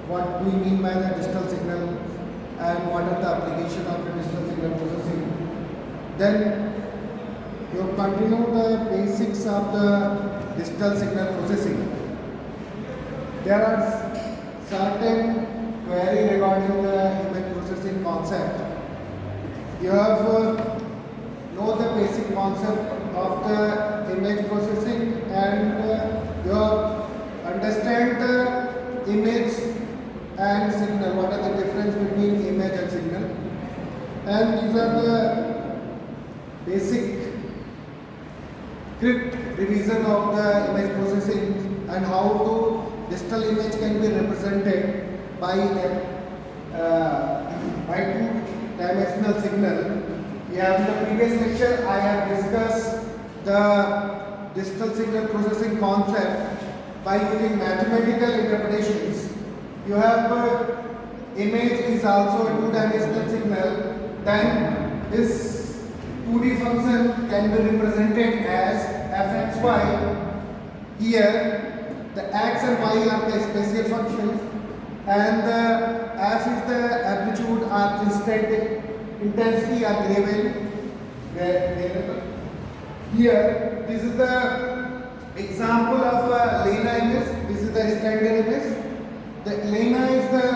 what do we mean by the digital signal and what are the application of the digital signal processing. Then you continue the basics of the digital signal processing. There are certain query regarding the image processing concept. You have know the basic concept of the image processing and you understand the image and signal. What are the difference between image and signal? And these are the basic quick revision of the image processing and how to digital image can be represented by two-dimensional signal. Yeah, in the previous lecture I have discussed the digital signal processing concept by using mathematical interpretations. You have image is also a two-dimensional signal, then this 2D function can be represented as fxy. Here the x and y are the spatial functions and the f is the amplitude or intensity or variable. Here this is the example of a Lena image. This is the standard image. The Lena is the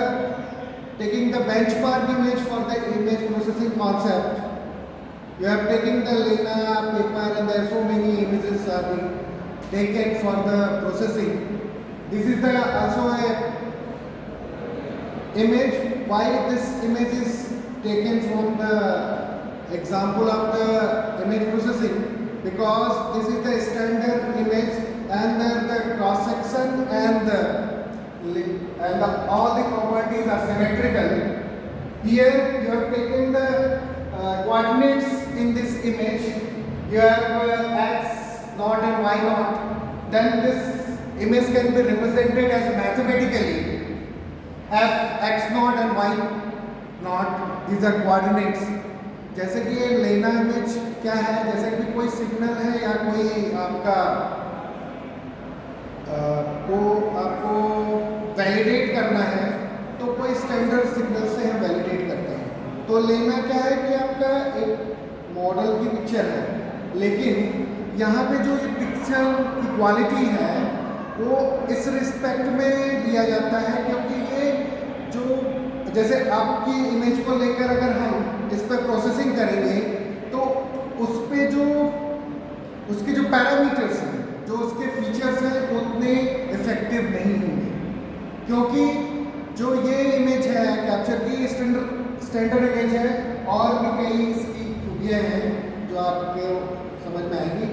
taking the benchmark image for the image processing concept. You have taken the Lena paper and there are so many images are being taken for the processing. This is the also a image. Why this image is taken from the example of the image processing? Because this is the standard image and then the cross section and all the properties are symmetrical. Here you have taken the coordinates in this image. You have x naught and y naught. Then this image can be represented as mathematically f x naught and y naught. These are coordinates. जैसे कि ये लेना image क्या है, जैसे कि कोई signal है या कोई आपका को आपको वैलिडेट करना है तो कोई स्टैंडर्ड सिग्नल से हम वैलिडेट करते हैं. तो लेना क्या है कि आपका एक मॉडल की पिक्चर है, लेकिन यहाँ पे जो ये पिक्चर की क्वालिटी है वो इस रिस्पेक्ट में लिया जाता है क्योंकि ये जो जैसे आपकी इमेज को लेकर अगर हम इस पर प्रोसेसिंग करेंगे तो उस पे जो उसके जो पैरामीटर्स हैं, जो उसके फीचर्स हैं उतने इफेक्टिव नहीं होंगे क्योंकि जो ये इमेज है कैप्चर की स्टैंडर्ड इमेज है और भी कई इसकी खूबियाँ हैं जो आपको समझ में आएंगी.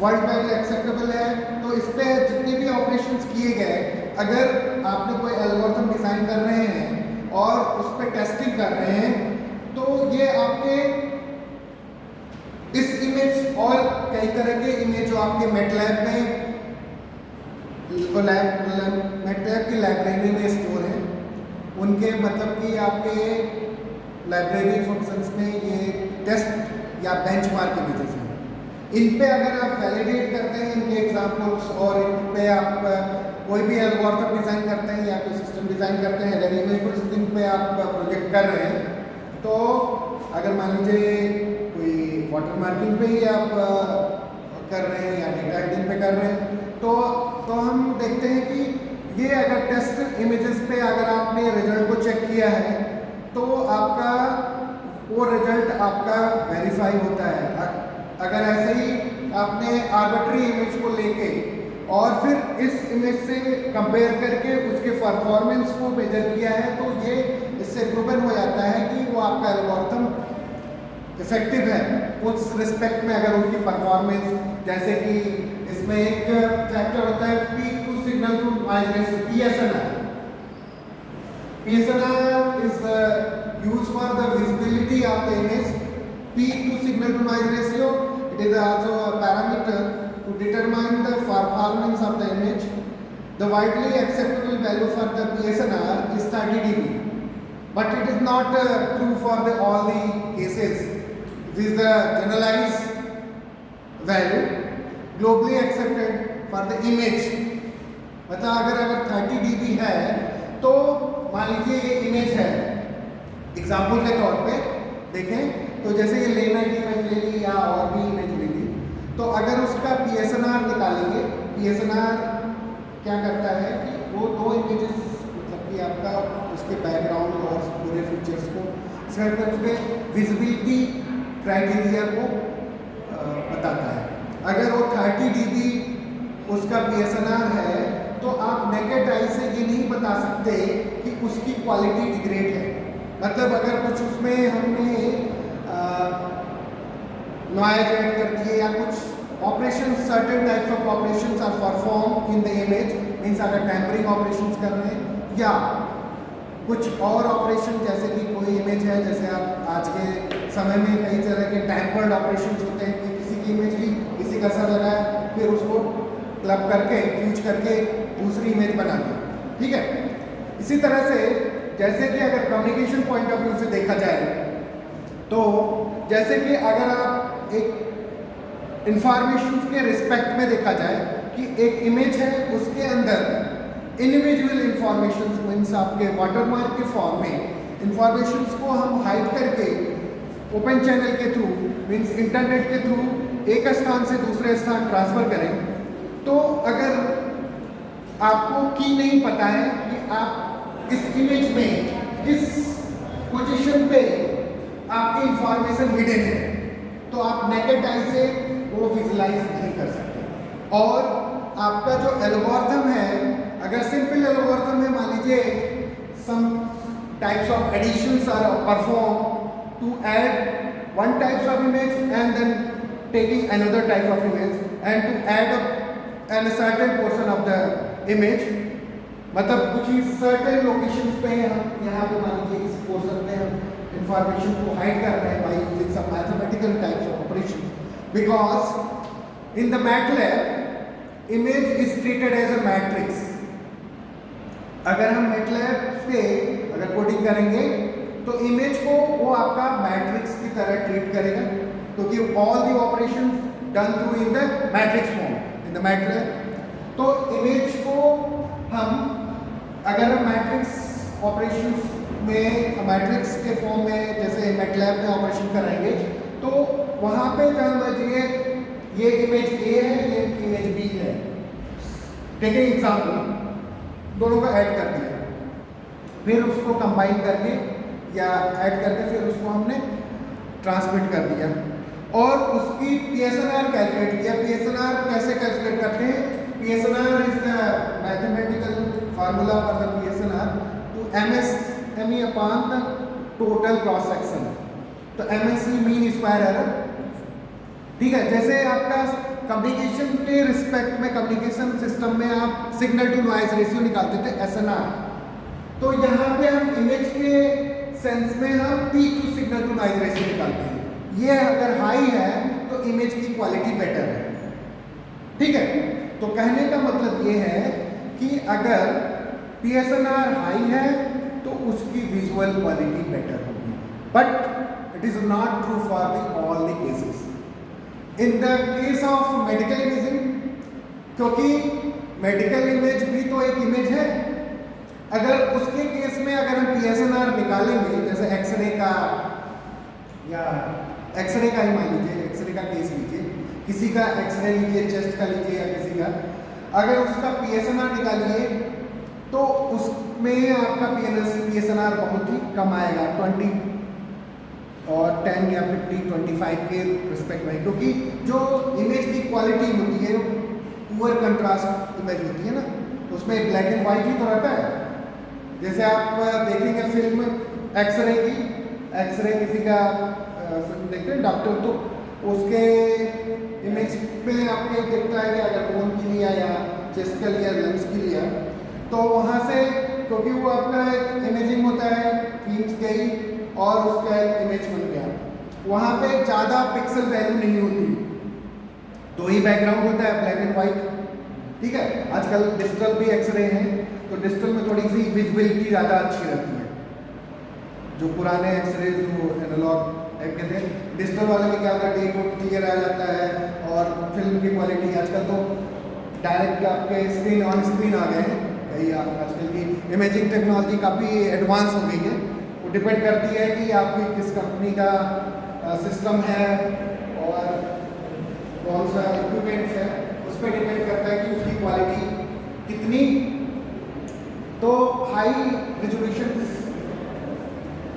वर्ल्ड वाइड एक्सेप्टेबल है. तो इस पर जितने भी ऑपरेशंस किए गए, अगर आपने कोई एल्गोरिथम डिज़ाइन कर रहे हैं और उस पर टेस्टिंग कर रहे हैं तो ये आपके इस इमेज और कई तरह के इमेज जो आपके मैटलैब में मैटलैब की लाइब्रेरी में स्टोर है, उनके मतलब कि आपके लाइब्रेरी फंक्शंस में ये टेस्ट या बेंचमार्क इमेजेस हैं. इन पे अगर आप वैलिडेट करते हैं इनके एग्जांपल्स और इन पे आप कोई भी एल्गोरिथम डिज़ाइन करते हैं या कोई सिस्टम डिज़ाइन करते हैं, अगर इमेज प्रोसेसिंग पे आप प्रोजेक्ट कर रहे हैं तो अगर मान लीजिए कोई वाटर मार्किंग पे ही आप कर रहे हैं या डेटा हेडिंग पे कर रहे हैं तो हम देखते हैं कि ये अगर टेस्ट इमेजेस पे अगर आपने रिजल्ट को चेक किया है तो आपका वो रिजल्ट आपका वेरीफाई होता है. अगर ऐसे ही आपने आर्बिट्री इमेज को लेके और फिर इस इमेज से कंपेयर करके उसके परफॉर्मेंस को मेजर किया है तो ये इससे प्रूवन हो जाता है कि वो आपका एल्गोरिथम इफेक्टिव है उस रिस्पेक्ट में. अगर उसकी परफॉर्मेंस जैसे कि इसमें एक फैक्टर होता है peak to signal to noise ratio PSNR. PSNR is used for the visibility of the image. Peak to signal to noise ratio, it is also a parameter to determine the performance of the image. The widely acceptable value for the PSNR is 30 dB, but it is not true for all the cases. This is the generalized value globally accepted for the image. मतलब अगर 30 dB है तो मान लीजिए ये image है, example के तौर पे देखें तो जैसे ये लेना की इमेज ले ली या और भी इमेज ले ली, तो अगर उसका PSNR निकालेंगे, PSNR क्या करता है कि वो दो इमेजेस मतलब कि आपका उसके बैकग्राउंड और पूरे फीचर्स को उसमें विजिबिलिटी क्राइटेरिया को बताता है। अगर वो 30 dB उसका PSNR है तो आप नेकेड आई से ये नहीं बता सकते कि उसकी क्वालिटी डिग्रेड है। मतलब अगर कुछ उसमें हमने नॉइज ऐड कर दिए या कुछ operation, certain types of operations are perform in the image, means अगर टैम्परिंग ऑपरेशंस कर रहे हैं या कुछ और ऑपरेशन, जैसे कि कोई इमेज है, जैसे आप आज के समय में कई तरह के टैम्पर्ड ऑपरेशंस होते हैं कि किसी की इमेज ली, किसी का सर लगाया, फिर उसको क्लब करके फ्यूज करके दूसरी इमेज बना दी, ठीक है। इसी तरह से जैसे कि अगर कम्युनिकेशन पॉइंट ऑफ व्यू से देखा जाए तो जैसे कि अगर आप एक इंफॉर्मेशन के रिस्पेक्ट में देखा जाए कि एक इमेज है, उसके अंदर इंडिविजुअल इंफॉर्मेशन मीन्स आपके वाटरमार्क के फॉर्म में इंफॉर्मेशन को हम हाइड करके ओपन चैनल के थ्रू मीन्स इंटरनेट के थ्रू एक स्थान से दूसरे स्थान ट्रांसफर करें, तो अगर आपको की नहीं पता है कि आप इस इमेज में किस पोजीशन पे आपकी इंफॉर्मेशन हिडन है, तो आप नेकेड आई से वो विजुलाइज नहीं कर सकते। और आपका जो एल्गोरिथम है, अगर सिंपल एल्गोरिथम है, मान लीजिए some types of additions are perform to add one types of image and then taking another type of image and to add and a certain portion of the image, मतलब कुछ ही certain locations पे हम यहाँ पे मान लीजिए इस portion में हम इंफॉर्मेशन को हाइड कर रहे हैं by using some mathematical types of operations, because in the MATLAB image is treated as a matrix। अगर हम MATLAB पे अगर कोडिंग करेंगे तो इमेज को वो आपका मैट्रिक्स की तरह ट्रीट करेगा, क्योंकि all the operations done through in the matrix form the matrix. तो इमेज को हम अगर हम मैट्रिक्स ऑपरेशंस में मैट्रिक्स के फॉर्म में जैसे मैटलैब में ऑपरेशन कराएंगे तो वहाँ पे जान लीजिए ये इमेज ए है, ये इमेज बी है, टेक एग्जाम्पल, दोनों का ऐड कर दिया, फिर उसको कंबाइन करके या ऐड करके फिर उसको हमने ट्रांसमिट कर दिया और उसकी PSNR कैलकुलेट किया। PSNR कैसे कैलकुलेट करते हैं? PSNR is the mathematical formula for the PSNR to MSE upon the total cross section. तो MSE मीन स्क्वायर एरर, ठीक है। जैसे आपका कम्युनिकेशन के रिस्पेक्ट में कम्युनिकेशन सिस्टम में आप सिग्नल टू नॉइज रेशियो निकालते थे SNR, तो यहाँ पे हम इमेज के सेंस में हम P to signal to noise ratio निकालते हैं। ये अगर हाई है तो इमेज की क्वालिटी बेटर है, ठीक है। तो कहने का मतलब ये है कि अगर PSNR हाई है तो उसकी विजुअल क्वालिटी बेटर होगी, but it is not true for the all the cases. In the case of medical imaging, क्योंकि मेडिकल इमेज भी तो एक इमेज है, अगर उसके केस में अगर हम PSNR निकालेंगे, जैसे एक्सरे का या एक्सरे का ही मान लीजिए, एक्सरे का केस लीजिए, किसी का एक्सरे लीजिए, चेस्ट का लीजिए या किसी का, अगर उसका PSNR निकालिए तो उसमें आपका PSNR बहुत ही कम आएगा, 20 और 10 या 50, 25 के रिस्पेक्ट में, क्योंकि जो इमेज की क्वालिटी होती है पुअर कंट्रास्ट इमेज होती है ना, उसमें ब्लैक एंड वाइट ही तो रहता है। जैसे आप देखेंगे फिल्म एक्सरे की, एक्सरे किसी का देखते हैं डॉक्टर, तो उसके इमेज में आपको देखता है कि अगर बोन की लिया या चेस्ट का लिया, लंग्स की लिया, तो वहाँ से क्योंकि वो आपका इमेजिंग होता है, फिल्म गई और उसका एक इमेज बन गया, वहाँ पे ज़्यादा पिक्सल वैल्यू नहीं होती, दो ही बैकग्राउंड होता है, ब्लैक एंड वाइट, ठीक है। आजकल डिजिटल भी एक्सरे हैं, तो डिजिटल में थोड़ी सी विजिबिलिटी ज़्यादा अच्छी रहती है। जो पुराने एक्सरे जो एनालॉग टाइप के थे, डिजिटल वाले में क्या होता है, डेट वोट क्लियर आ जाता है और फिल्म की क्वालिटी, आजकल तो डायरेक्ट आपके स्क्रीन ऑन स्क्रीन आ गए हैं, कई आजकल की इमेजिंग टेक्नोलॉजी काफ़ी एडवांस हो गई है। वो डिपेंड करती है कि आपकी किस कंपनी का सिस्टम है और कौन सा इक्विपमेंट्स है, उस पर डिपेंड करता है कि उसकी क्वालिटी कितनी। तो हाई रेजोल्यूशन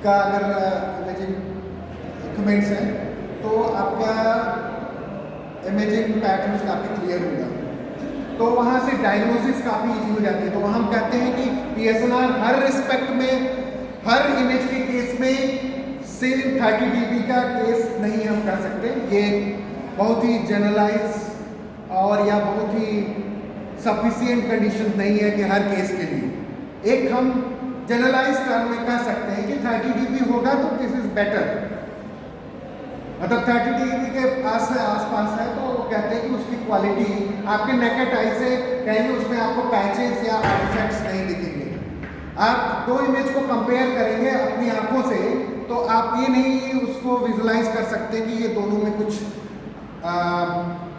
का अगर इमेजिंग इक्विपमेंट्स हैं तो आपका इमेजिंग पैटर्न्स काफ़ी क्लियर होगा, तो वहाँ से डायग्नोसिस काफ़ी इजी हो जाती है। तो हम कहते हैं कि PSNR हर रिस्पेक्ट में, हर इमेज के केस में सिर्फ 30 dB का केस नहीं हम कर सकते। ये बहुत ही जनरलाइज और या बहुत ही सफिशिएंट कंडीशन नहीं है कि हर केस के लिए। एक हम जनरलाइज टर्म में कह सकते हैं कि 30 dB होगा तो दिस इज बेटर, मतलब 30 dB के आसपास है तो कहते हैं कि उसकी क्वालिटी आपके नेकेड आई से कहेंगे उसमें आपको पैचेस या आर्टिफैक्ट्स नहीं दिखेंगे। आप दो इमेज को कंपेयर करेंगे अपनी आंखों से तो आप ये नहीं उसको विजुलाइज कर सकते कि ये दोनों में कुछ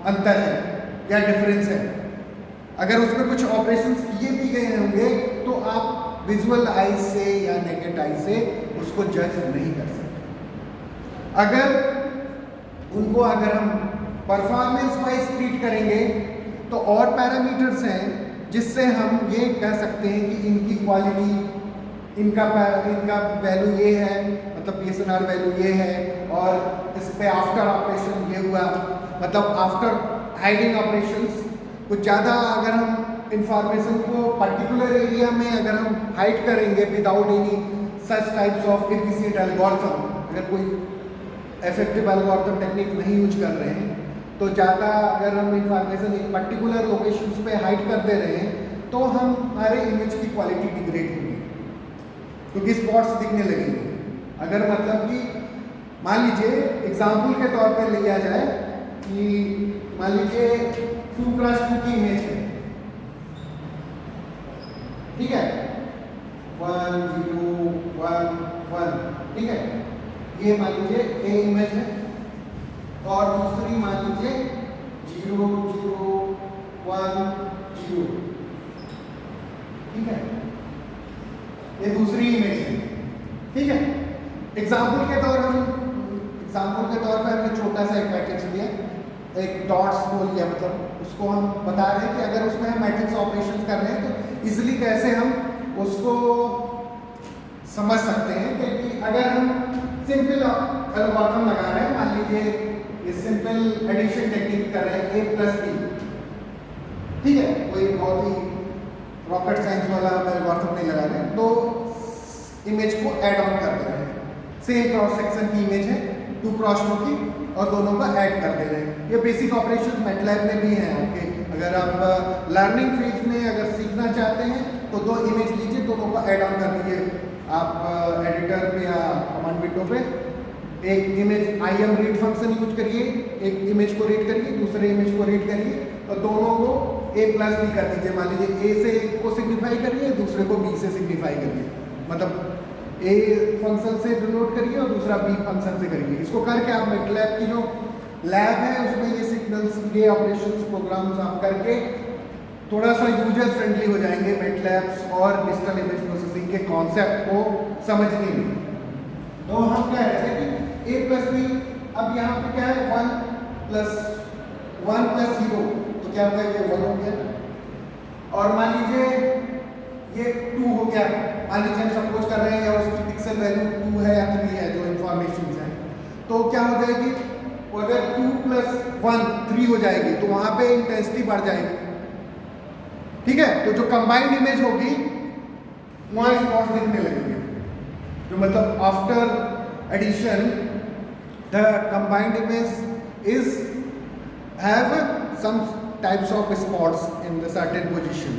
अंतर है या डिफरेंस है। अगर उसमें कुछ ऑपरेशंस किए भी गए होंगे तो आप विजुअल आई से या नेकेड आई से उसको जज नहीं कर सकते। अगर हम परफॉर्मेंस वाइज ट्रीट करेंगे तो और पैरामीटर्स हैं जिससे हम ये कह सकते हैं कि इनकी क्वालिटी, इनका वैल्यू ये है, मतलब PSNR वैल्यू ये है, और इस पे आफ्टर ऑपरेशन ये हुआ, मतलब आफ्टर हाइडिंग ऑपरेशंस कुछ ज़्यादा अगर हम इंफॉर्मेशन को पर्टिकुलर एरिया में अगर हम हाइड करेंगे without any such types of efficient algorithm, अगर कोई इफेक्टिव एल्गोरिथम टेक्निक नहीं यूज कर रहे हैं तो ज़्यादा अगर हम इंफॉर्मेशन एक पर्टिकुलर लोकेशंस पे हाइड कर दे रहे हैं तो हमारे इमेज की क्वालिटी डिग्रेड होगी क्योंकि स्पॉट्स दिखने लगेंगे। अगर मतलब कि मान लीजिए एग्जाम्पल के तौर पर लिया जाए कि मान लीजिए 2x2 की इमेज है, ठीक है, 1 0 1 1, ठीक है, ये मान लीजिए A इमेज है और दूसरी मान लीजिए 0 0 1 0, ठीक है, ये दूसरी इमेज है, ठीक है। एग्जाम्पल के तौर पर हमने छोटा सा एक मैट्रिक्स लिया, एक डॉट्स को लिया, मतलब उसको हम बता रहे हैं कि अगर उसमें हम मैट्रिक्स ऑपरेशन कर रहे हैं तो इजिली कैसे हम उसको समझ सकते हैं। क्योंकि अगर हम सिंपल एल्गोरिथम लगा रहे हैं, मान लीजिए ये सिंपल एडिशन टेक्निक कर रहे हैं A + B, ठीक है, कोई बहुत ही रॉकेट साइंस वाला एल्गोरिथम नहीं लगा रहे हैं, तो इमेज को ऐड ऑन कर दे रहे हैं। सेम क्रॉस सेक्शन की इमेज है 2x2 की और दोनों को ऐड कर दे रहे हैं। ये बेसिक ऑपरेशन मैटलैब में भी है आपके। अगर आप लर्निंग फेज में अगर सीखना चाहते हैं तो दो इमेज लीजिए, दोनों को ऐड ऑन कर दीजिए आप एडिटर पे या कमांड विंडो पे। एक इमेज IMRead फंक्शन यूज करिए, एक इमेज को रीड करिए, दूसरे इमेज को रीड करिए और दोनों को A + B कर दीजिए। मान लीजिए A से एक को सिग्निफाई करिए, दूसरे को B से सिग्निफाई करिए, मतलब A फंक्शन से डिनोट करिए और दूसरा B फंक्शन से करिए। इसको करके आप मैटलैब की जो लैब है उसमें ये सिग्नल्स, ये ऑपरेशंस, प्रोग्राम्स आप करके थोड़ा सा यूजर फ्रेंडली हो जाएंगे मैटलैब्स और डिजिटल इमेज प्रोसेसिंग के कॉन्सेप्ट को समझने में। तो हम कह रहे थे कि A + B, अब यहाँ पे क्या है 1 + 0, तो क्या होगा, ये 1 हो गया। और मान लीजिए ये 2 हो गया, मान लीजिए हम सपोज कर रहे हैं या उसकी पिक्सल वैल्यू 2 है या 3 है, जो इंफॉर्मेशन है, तो क्या हो जाएगी, अगर 2 + 1 3 हो जाएगी तो वहां पे इंटेंसिटी बढ़ जाएगी, ठीक है। तो जो कंबाइंड इमेज होगी वहां स्पॉट्स दिखने लगेंगे, जो मतलब after addition the combined image is have some types of spots in the certain position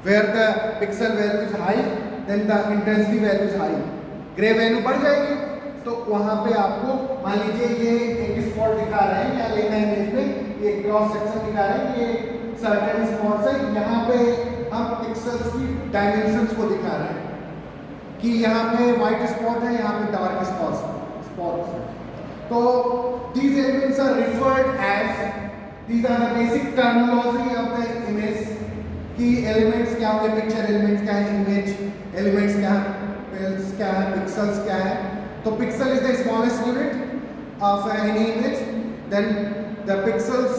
where the pixel value is high, then the intensity value is high, grey value बढ़ जाएगी। तो वहां पे आपको मान लीजिए ये एक स्पॉट दिखा रहे हैं, या लेना इमेज में ये क्रॉस सेक्शन दिखा रहे हैं, ये सर्टेन स्पॉट्स है, यहाँ पे हम पिक्सल्स की डायमेंशंस को दिखा रहे हैं कि यहाँ पे व्हाइट स्पॉट है, यहाँ पे डार्क स्पॉट्स है। तो these elements are referred as, these are the basic terminology of the image कि एलिमेंट्स क्या होंगे, पिक्चर एलिमेंट्स क्या है, इमेज एलिमेंट्स क्या है, पिक्सल्स क्या है। तो pixel is the smallest unit of any image, then the pixels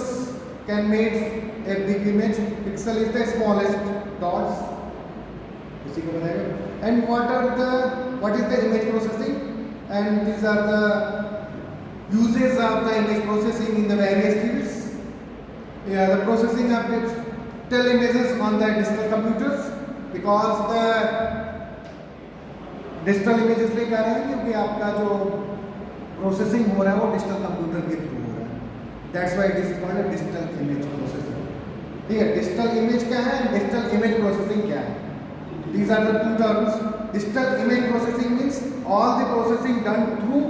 can make a big image, pixel is the smallest dots, इसी को बताएगा। And what is the image processing, and these are the uses of the image processing in the various fields. The processing of digital images on the digital computers, because the digital images इसलिए कह रहे हैं क्योंकि आपका जो processing हो रहा है वो डिजिटल कंप्यूटर के थ्रू हो रहा है, that's why it is called digital image processing. ठीक है, डिजिटल इमेज क्या है, डिजिटल इमेज प्रोसेसिंग क्या है, these are the two terms. Digital image processing means all the processing done through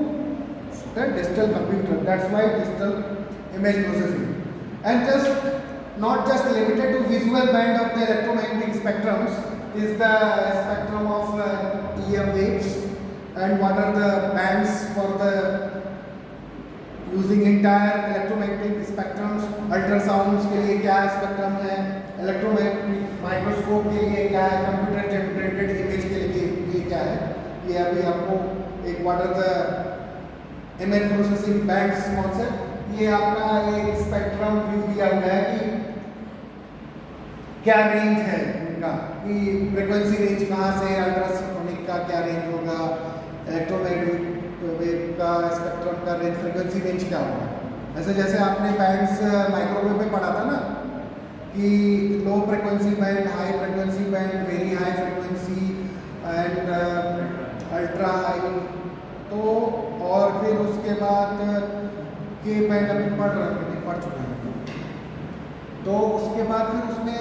the digital computer, that's why digital image processing. And not just limited to visual band of the electromagnetic spectrums, is the spectrum of EM waves, and what are the bands for the using entire electromagnetic spectrums, ultrasounds के लिए क्या spectrum है, electromagnetic microscope के लिए क्या है, computer generated image के लिए क्या है, ये अभी आपको एक what are the image processing bands concept, ये आपका एक स्पेक्ट्रम व्यू दिया हुआ है कि क्या रेंज है उनका, कि फ्रीक्वेंसी रेंज कहाँ से, अल्ट्रासोनिक का क्या रेंज होगा, इलेक्ट्रोमैग्नेटिक वेव का स्पेक्ट्रम का रेंज, फ्रीक्वेंसी रेंज क्या होगा। ऐसे जैसे आपने बैंड्स माइक्रोवेव में पढ़ा था ना कि low frequency band, high frequency band, very high frequency and ultra high, तो और फिर उसके बाद के बैंड अभी पढ़ चुका है, तो उसके बाद फिर उसमें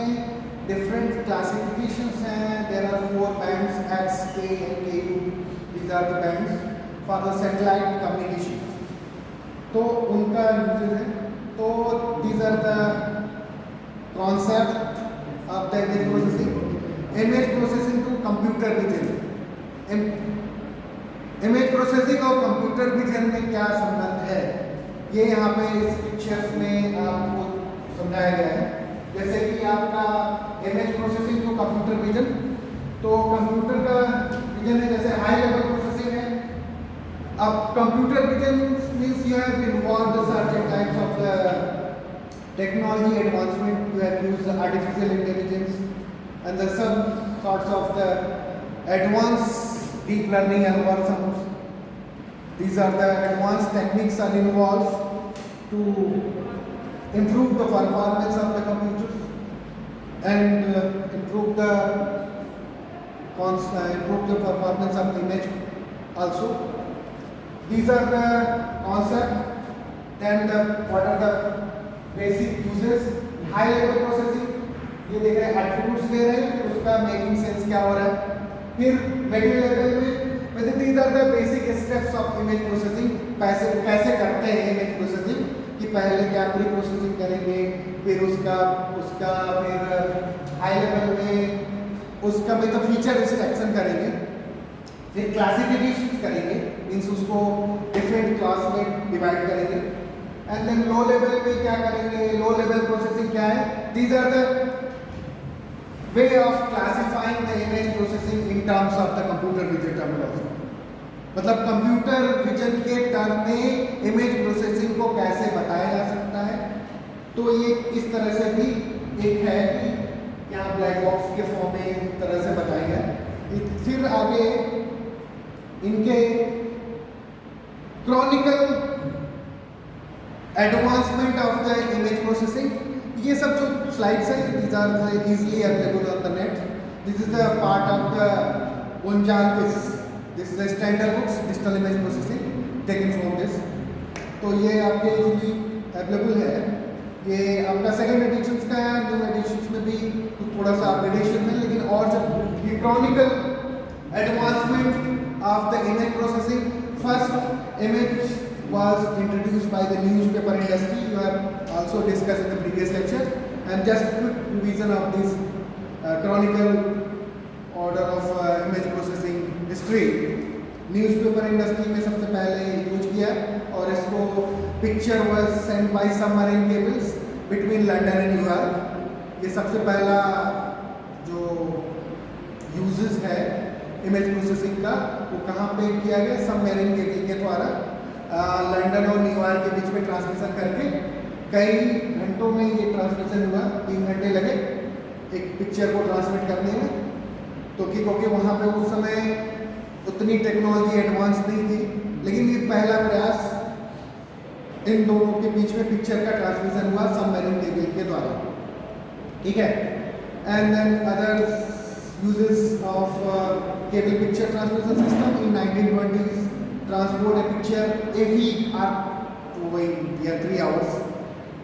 डिफरेंट क्लासिफिकेशंस हैं, there are 4 bands X, K and KU, these are the bands for the satellite communication, तो उनका यूजेज है। तो these are the concept of the image processing to computer vision। Image processing और computer vision में क्या संबंध है, ये यहाँ पे इस पिक्चर्स में आपको समझाया गया है। जैसे कि आपका image processing to computer vision, तो कंप्यूटर का विजन है जैसे हाई लेवल प्रोसेसिंग है। अब computer vision means you have involved certain types of the technology advancement, you have used the artificial intelligence and the some sorts of the advanced deep learning algorithms. These are the advanced techniques are involved to improve the performance of the computers and improve the performance of the image also. These are the concept, then what are the basic uses. High level processing, ये देख रहे हैं attributes ले रहे हैं, फिर उसका making sense क्या हो रहा है। फिर मिडिल लेवल में these are the basic steps of image processing, कैसे करते हैं इमेज प्रोसेसिंग, कि पहले क्या प्री प्रोसेसिंग करेंगे, फिर उसका फिर हाई लेवल में उसका में तो फीचर एक्सट्रैक्शन करेंगे, फिर क्लासिफिकेशन करेंगे, मीन्स उसको डिफरेंट क्लास में डिवाइड करेंगे, एंड देन लो लेवल पे क्या करेंगे, लो लेवल प्रोसेसिंग क्या है, these are the way of classifying the image processing in terms of the computer vision terminology. मतलब कंप्यूटर विजन के टर्म में इमेज प्रोसेसिंग को कैसे बताया जा सकता है, तो ये इस तरह से भी एक है कि यहाँ ब्लैक बॉक्स के फॉर्म में एक तरह से बताया गया। फिर आगे इनके chronical advancement of the image processing, ये सब जो स्लाइड्स हैं these are easily available on the net. This is the part of the Gonzalez, this is the standard books digital image processing taken from this, तो ये आपके easily available है। ये आपका सेकंड एडिशंस का है, न्यू एडिशंस में भी कुछ थोड़ा सा अपडेशन है, लेकिन और जब ये Chronicle advancement of the image processing, first image was introduced by the newspaper industry. You have also discussed in the previous lecture, and just quick revision of this chronicle order of image processing history. Newspaper industry में सबसे पहले use किया, और इसको picture was sent by submarine cables between London and New York. ये सबसे पहला uses है इमेज प्रोसेसिंग का, वो कहाँ पे किया गया, सबमरीन केबल के द्वारा लंदन और न्यूयॉर्क के बीच में ट्रांसमिशन करके कई घंटों में ये ट्रांसमिशन हुआ, 3 घंटे लगे एक पिक्चर को ट्रांसमिट करने में। तो क्योंकि वहाँ पे उस समय उतनी टेक्नोलॉजी एडवांस नहीं थी, लेकिन ये पहला प्रयास इन दोनों के बीच में पिक्चर का ट्रांसमिशन हुआ सबमरीन केबल के द्वारा, ठीक है। And then other uses of cable picture transmission system in 1920s transport a picture a week or 3 hours,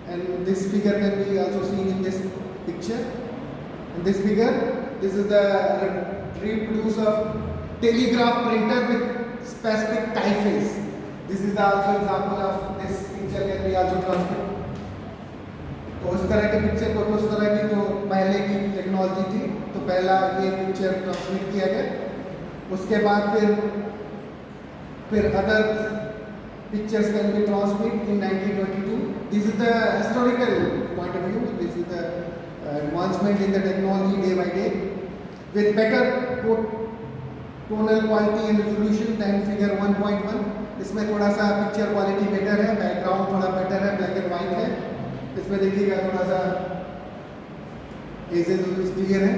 and this figure can be also seen in this picture. In this figure, this is the reproduce of telegraph printer with specific typeface. This is the also example of this picture can be also transmitted. तो उस तरह के picture को उस तरह की जो पहले की टेक्नोलॉजी थी, तो पहला ये पिक्चर ट्रांसमिट किया गया। उसके बाद फिर other pictures can be transmit in 1922। This is the historical point of view, this is the advancement in the technology day by day with better tonal quality and resolution then figure 1.1। इसमें थोड़ा सा picture quality better है, background थोड़ा better है, black and white है। इसमें देखिएगा थोड़ा सा एजेस क्लियर है।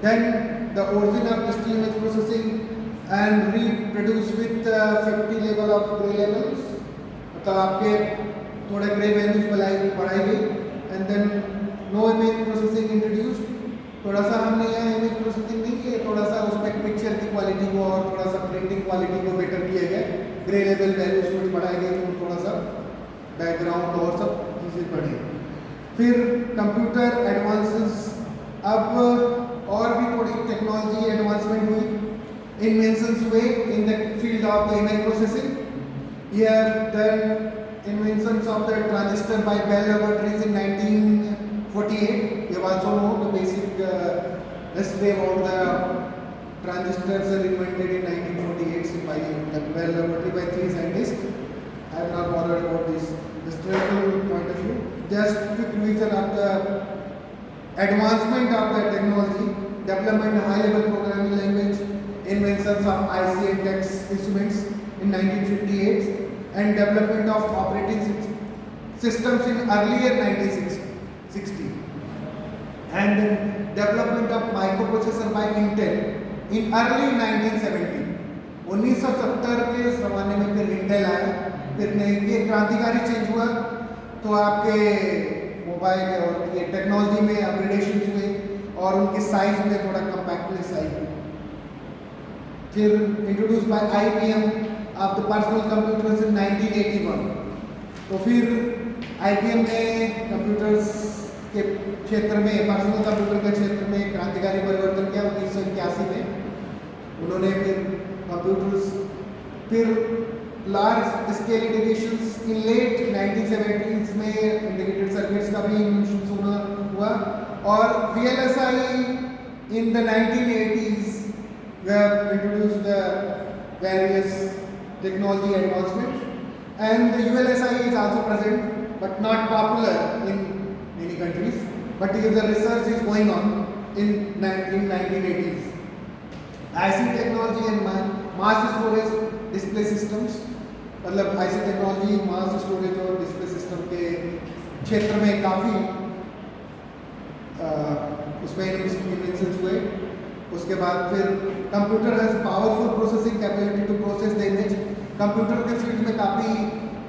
Then the origin of digital image processing and reproduce with 50 level of grey levels, मतलब आपके थोड़े ग्रे वैल्यूज बढ़ाई गई। And then no image processing introduced, थोड़ा सा हमने यहाँ इमेज प्रोसेसिंग नहीं किया, थोड़ा सा उसमें पिक्चर की क्वालिटी को और थोड़ा सा प्रिंटिंग क्वालिटी को बेटर किया गया, ग्रे लेवल वैल्यूज थोड़ी बढ़ाई गई, तो थोड़ा सा बैकग्राउंड और सब चीज़ें बढ़ी। फिर कंप्यूटर एडवांसेस, अब और भी थोड़ी टेक्नोलॉजी एडवांसमेंट हुई, इन्वेंशंस हुए in the field of the image processing. Here the inventions of the transistor by Bell laboratories in 1948। You also know the basic history about the transistors are invented in 1948 by the Bell Laboratory by 3 scientists. I have not bothered about this historical point of view. Just quick revision of the advancement of the technology, development of high-level programming language, inventions of IC and text instruments in 1958, and development of operating systems in earlier 1960, and development of microprocessor by Intel in early 1970. 1970 के ज़माने में फिर Intel आया, फिर ये क्रांतिकारी change हुआ, तो आपके मोबाइल और ये टेक्नोलॉजी में अपग्रेडेशन हुए और उनके साइज में थोड़ा कम्पैक्टनेस आई। फिर introduce by IBM of the personal computers in 1981। तो फिर IBM ने कंप्यूटर्स के क्षेत्र में, पर्सनल कंप्यूटर के क्षेत्र में क्रांतिकारी परिवर्तन किया 1981 में। उन्होंने फिर कंप्यूटर्स, फिर लार्ज स्केल इंटीग्रेशंस इन लेट 1970s में इंटीग्रेटेड सर्किट्स का भी इन्वेंशन हुआ, और VLSI in the 1980s were introduced the various technology advancements, and the ULSI is also present but not popular in many countries, but the research is going on in 1980s. IC technology and mass storage display systems, मतलब IC technology, mass storage और display system के क्षेत्र में काफ़ी उसमें inventions हुए। उसके बाद फिर computer has powerful processing capability to process the image. Computer के फील्ड में काफ़ी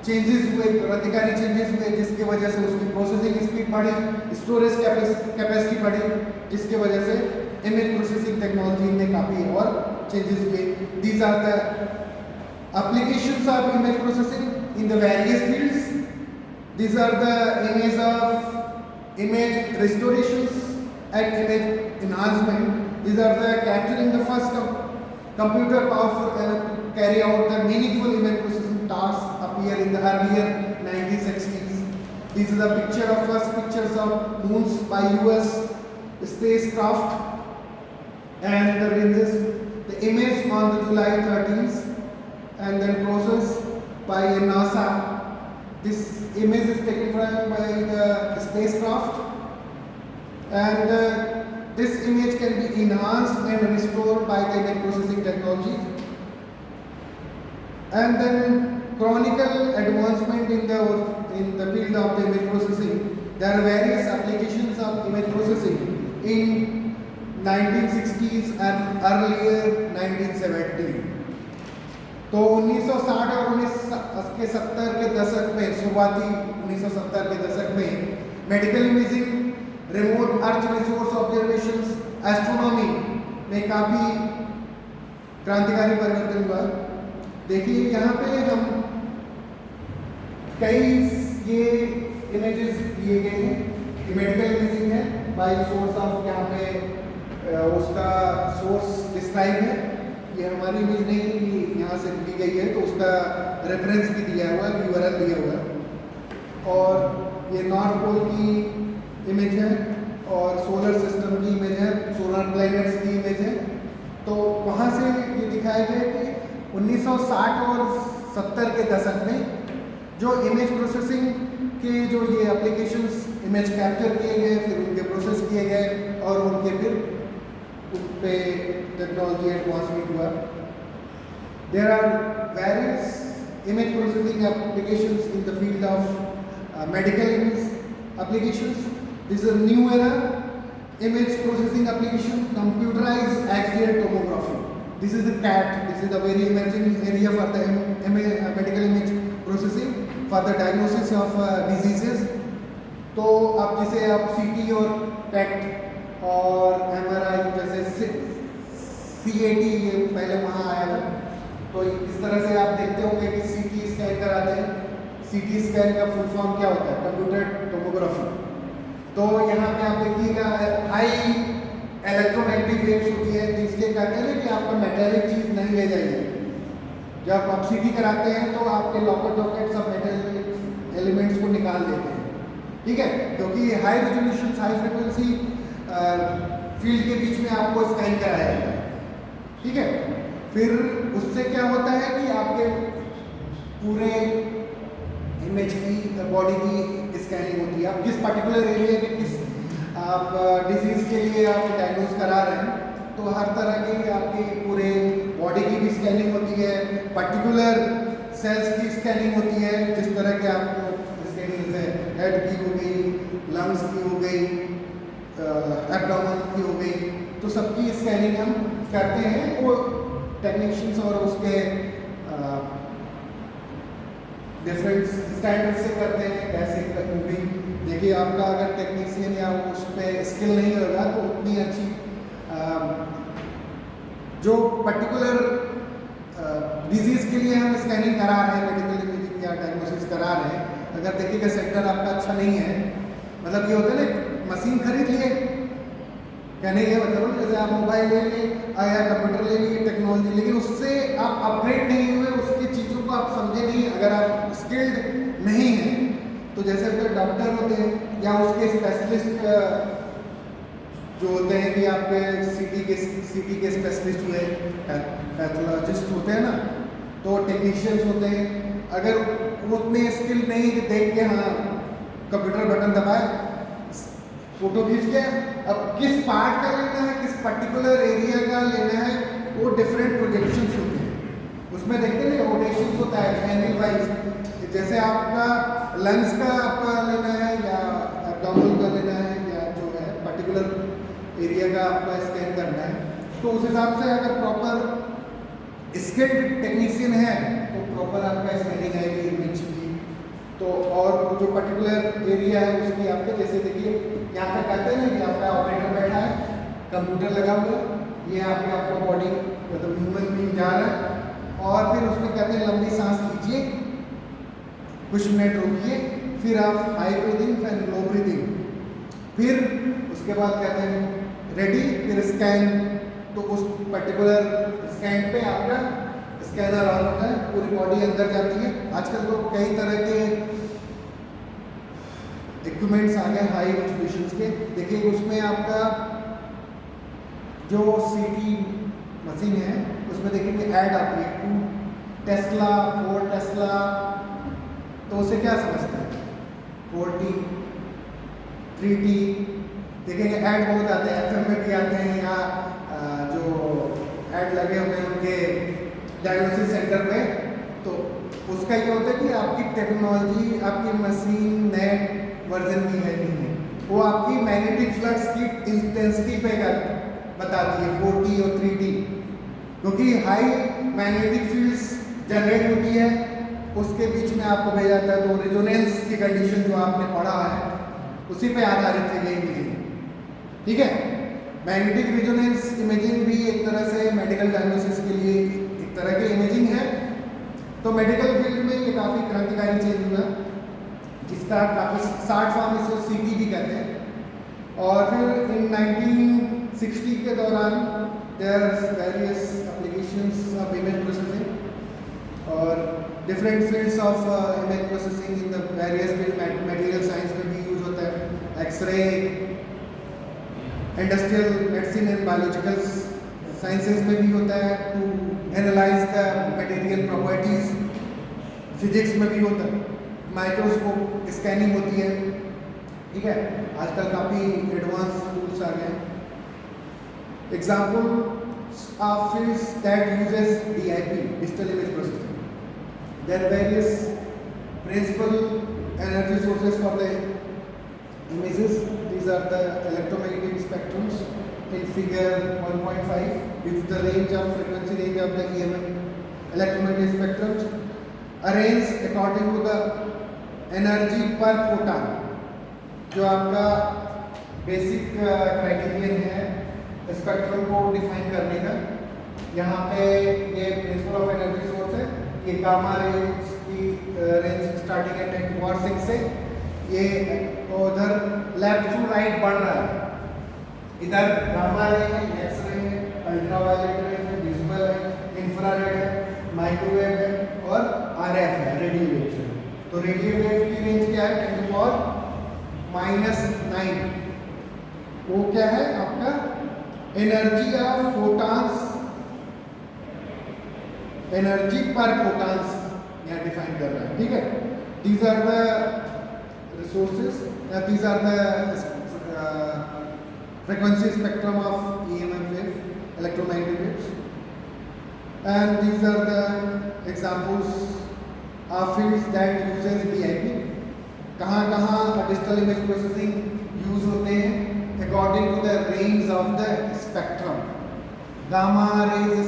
चेंजेस हुए, क्रांतिकारी चेंजेस हुए, जिसके वजह से उसकी प्रोसेसिंग स्पीड बढ़ी, स्टोरेज कैपेसिटी बढ़ी, जिसके वजह से इमेज प्रोसेसिंग टेक्नोलॉजी में काफ़ी और चेंजेस हुए। These are the applications of image processing in the various fields. These are the image restorations and image enhancement. These are the capturing the first computer power to carry out the meaningful image processing tasks appear in the earlier 1960s. This is a picture of first pictures of moons by US spacecraft, and the ranges the image on the July 13th. And then processed by NASA. This image is taken by the spacecraft, and this image can be enhanced and restored by the image processing technology. And then chronicle advancement in the field of the image processing. There are various applications of image processing in 1960s and earlier 1970. तो 1960 और 1970 के दशक में, शुरुआती 1970 के दशक में medical imaging, remote अर्थ resource observations, astronomy में काफ़ी क्रांतिकारी परिवर्तन हुआ। देखिए यहाँ पे हम कई ये इमेजेस दिए गए हैं। ये मेडिकल इमेजिंग है बाय सोर्स ऑफ, यहाँ पे उसका सोर्स डिस्क्राइब है। ये हमारी इमेज नहीं, ये यहाँ से ली गई है, तो उसका रेफरेंस भी दिया हुआ है, यूआरएल दिया हुआ है। और ये नॉर्थ पोल की इमेज है और सोलर सिस्टम की इमेज है, सोलर प्लैनेट्स की इमेज है। तो वहाँ से ये दिखाया गया कि 1960 और 70 के दशक में जो इमेज प्रोसेसिंग के जो ये एप्लीकेशंस इमेज कैप्चर किए गए, फिर उनके प्रोसेस किए गए और उनके फिर उन पे टेक्नोलॉजी एडवांसमेंट हुआ। There are various image processing applications in the field of medical image applications. This is a new era image processing application, computerized axial tomography. This is the CAT. This is a very emerging area for the medical image processing for the diagnosis of diseases. तो आप जैसे आप CT और PET और MRI जैसे CAT ये पहले वहाँ आया था, तो इस तरह से आप देखते होंगे कि CT स्कैन कराते हैं। CT स्कैन का फुल फॉर्म क्या होता है? Computer tomography. तो यहाँ पे आप देखिएगा हाई इलेक्ट्रोमैग्नेटिक वेव्स होती है, इसलिए कहते हैं कि आपका मेटेलिक चीज़ नहीं ले जाइए। जब आप CT कराते हैं तो आपके लॉकेट सब मेटेलिक एलिमेंट्स को निकाल देते हैं, ठीक है, क्योंकि high resolution high frequency field के बीच में आपको स्कैन कराया जाता है, ठीक है। फिर उससे क्या होता है कि आपके पूरे इमेज की बॉडी की स्कैनिंग होती है। आप किस पर्टिकुलर एरिया के किस आप डिजीज़ के लिए आप डायग्नोज करा रहे हैं, तो हर तरह की आपकी पूरे बॉडी की भी स्कैनिंग होती है, पर्टिकुलर सेल्स की स्कैनिंग होती है। जिस तरह के आपको स्कैनिंग जैसे हेड की हो गई, लंग्स की हो गई, एब्डोमेन की हो गई, तो सबकी स्कैनिंग हम करते हैं। वो टेक्नीशियंस और उसके डिफरेंट स्टैंडर्ड से करते हैं, कैसे मूविंग। देखिए आपका अगर टेक्नीशियन या उस पर स्किल नहीं होगा तो उतनी अच्छी जो पर्टिकुलर डिजीज़ के लिए हम स्कैनिंग करा रहे हैं, मेडिकल इमेजिंग या डायग्नोसिस करा रहे हैं, अगर देखिए कि सेक्टर आपका अच्छा नहीं है, मतलब ये होता है ना, मशीन खरीद लिए, कहने के मतलब जैसे आप मोबाइल ले लिए या कंप्यूटर ले लिए टेक्नोलॉजी, लेकिन उससे आप अपग्रेड नहीं हुए, उसकी चीज़ों को आप समझे नहीं, अगर आप स्किल्ड नहीं हैं, तो जैसे कोई डॉक्टर होते हैं या उसके स्पेशलिस्ट जो होते हैं कि आपके सीटी के स्पेशलिस्ट हुए, पैथोलॉजिस्ट होते हैं ना, तो टेक्नीशियंस होते हैं, अगर वो उतने स्किल नहीं कि देख के हाँ कंप्यूटर बटन दबाए, फोटो खींच के अब किस पार्ट का लेना है, किस पर्टिकुलर एरिया का लेना है, वो डिफरेंट प्रोजेक्शंस होते हैं। उसमें देखते हैं रोटेशंस होता है एंगल वाइज, जैसे आपका लंग्स का आपका लेना है या एब्डोमेन का लेना है या जो है पर्टिकुलर एरिया का आपका स्कैन करना है, तो उस हिसाब से अगर प्रॉपर स्किल्ड टेक्नीशियन है तो प्रॉपर आपका स्कैनिंग आएगी इमेज की। तो और जो पर्टिकुलर एरिया है उसकी आपके जैसे देखिए यहाँ पे कहते हैं कि आपका ऑपरेटर बैठा है, कंप्यूटर लगा हुआ है, ये आपका बॉडी मतलब ह्यूमन बीइंग जा रहा है, और फिर उसमें कहते हैं लंबी सांस लीजिए, कुछ मिनट रुकिए, फिर आप high breathing and low breathing, फिर उसके बाद कहते हैं रेडी, फिर स्कैन। तो उस पर्टिकुलर स्कैन पे आपका स्कैनर ऑन होता है, पूरी बॉडी अंदर जाती है। आजकल तो कई तरह के इक्विपमेंट्स आ गए हाई रेजोल्यूशंस के। देखिए उसमें आपका जो सीटी मशीन है उसमें देखिए ऐड आती है 2 टेस्ला 4 टेस्ला, तो उसे क्या समझते हैं 4T 3T देखेंगे ऐड बहुत आते हैं, एफएम में भी आते हैं, या जो ऐड लगे होते हैं उनके डायग्नोसिस सेंटर पे। तो उसका ये होता है कि आपकी टेक्नोलॉजी, आपकी मशीन नए वर्जन की है नहीं है, वो आपकी मैग्नेटिक फ्लक्स की इंटेंसिटी पे बताती है 4T और 3T, क्योंकि हाई मैग्नेटिक फील्ड्स जनरेट होती है, उसके बीच में आपको भेजा जाता है। तो रेजोनेंस की कंडीशन जो आपने पढ़ा है उसी पे आधारित है ये इमेजिंग, ठीक है। मैग्नेटिक रेजोनेंस इमेजिंग भी एक तरह से मेडिकल डायग्नोसिस के लिए एक तरह की इमेजिंग है। तो मेडिकल फील्ड में ये काफ़ी क्रांतिकारी चेंज हुआ, जिसका काफ़ी शॉर्ट फॉर्म इसको CT भी कहते हैं। और फिर इन 1960 के दौरान there various applications of image processing और different fields of image processing in the various field, material science में भी यूज होता है, X ray, industrial medicine and biological sciences में भी होता है, to analyse the material properties, physics में भी होता है, माइक्रोस्कोप स्कैनिंग होती है, ठीक है। आजकल काफ़ी एडवांस टूल्स आ गए हैं। Example of fields that uses DIP, digital image processing, there are various principal energy sources for the images. These are the electromagnetic spectrums in figure 1.5. It's the range of frequency range of the EMF electromagnetic spectrums arranged according to the energy per photon. जो आपका basic criterion है spectrum को define करने का, यहाँ पे ये principle of energy source है, ये गामा रेंज की रेंज स्टार्टिंग एट 10⁻⁶ से ये उधर लेफ्ट टू राइट बढ़ रहा है, इधर गामा रे है, एक्स रे है, अल्ट्रावायलेट है, विजिबल है, इंफ्रारेड है, माइक्रोवेव है और RF है, रेडियो वेव है। तो रेडियो वेव की रेंज क्या है 10⁻⁹ वो क्या है आपका एनर्जी ऑफ फोटॉन्स, एनर्जी पर फोटॉन्स यहाँ डिफाइन कर रहा है, ठीक है। These are the resources, these are the frequency spectrum of EMF wave, electromagnetic waves, and these are the examples of fields that uses DIP. कहाँ कहाँ डिजिटल इमेज प्रोसेसिंग यूज होते हैं according to the range of the spectrum, gamma rays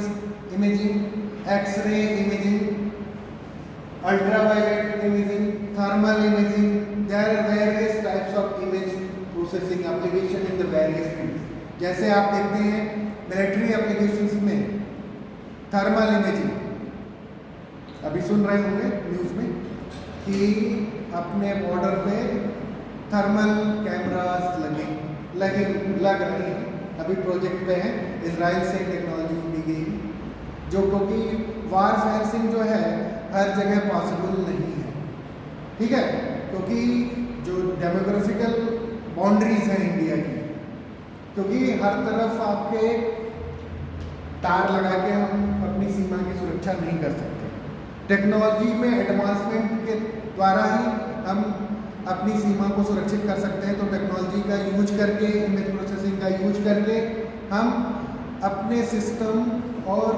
imaging, X-ray imaging, ultraviolet imaging, thermal imaging. There are various types of image processing application in the various fields. जैसे आप देखते हैं military applications में thermal imaging, अभी सुन रहे होंगे news में कि अपने बॉर्डर पे थर्मल कैमरास लग रहे हैं, अभी प्रोजेक्ट पे हैं, इजराइल से टेक्नोलॉजी दी गई, जो क्योंकि वार फेंसिंग जो है हर जगह पॉसिबल नहीं है, ठीक है, क्योंकि जो डेमोग्राफिकल बाउंड्रीज हैं इंडिया की, क्योंकि हर तरफ आपके तार लगा के हम अपनी सीमा की सुरक्षा नहीं कर सकते। टेक्नोलॉजी में एडवांसमेंट के द्वारा ही हम अपनी सीमा को सुरक्षित कर सकते हैं। तो टेक्नोलॉजी का यूज करके, इमेज प्रोसेसिंग का यूज करके हम अपने सिस्टम और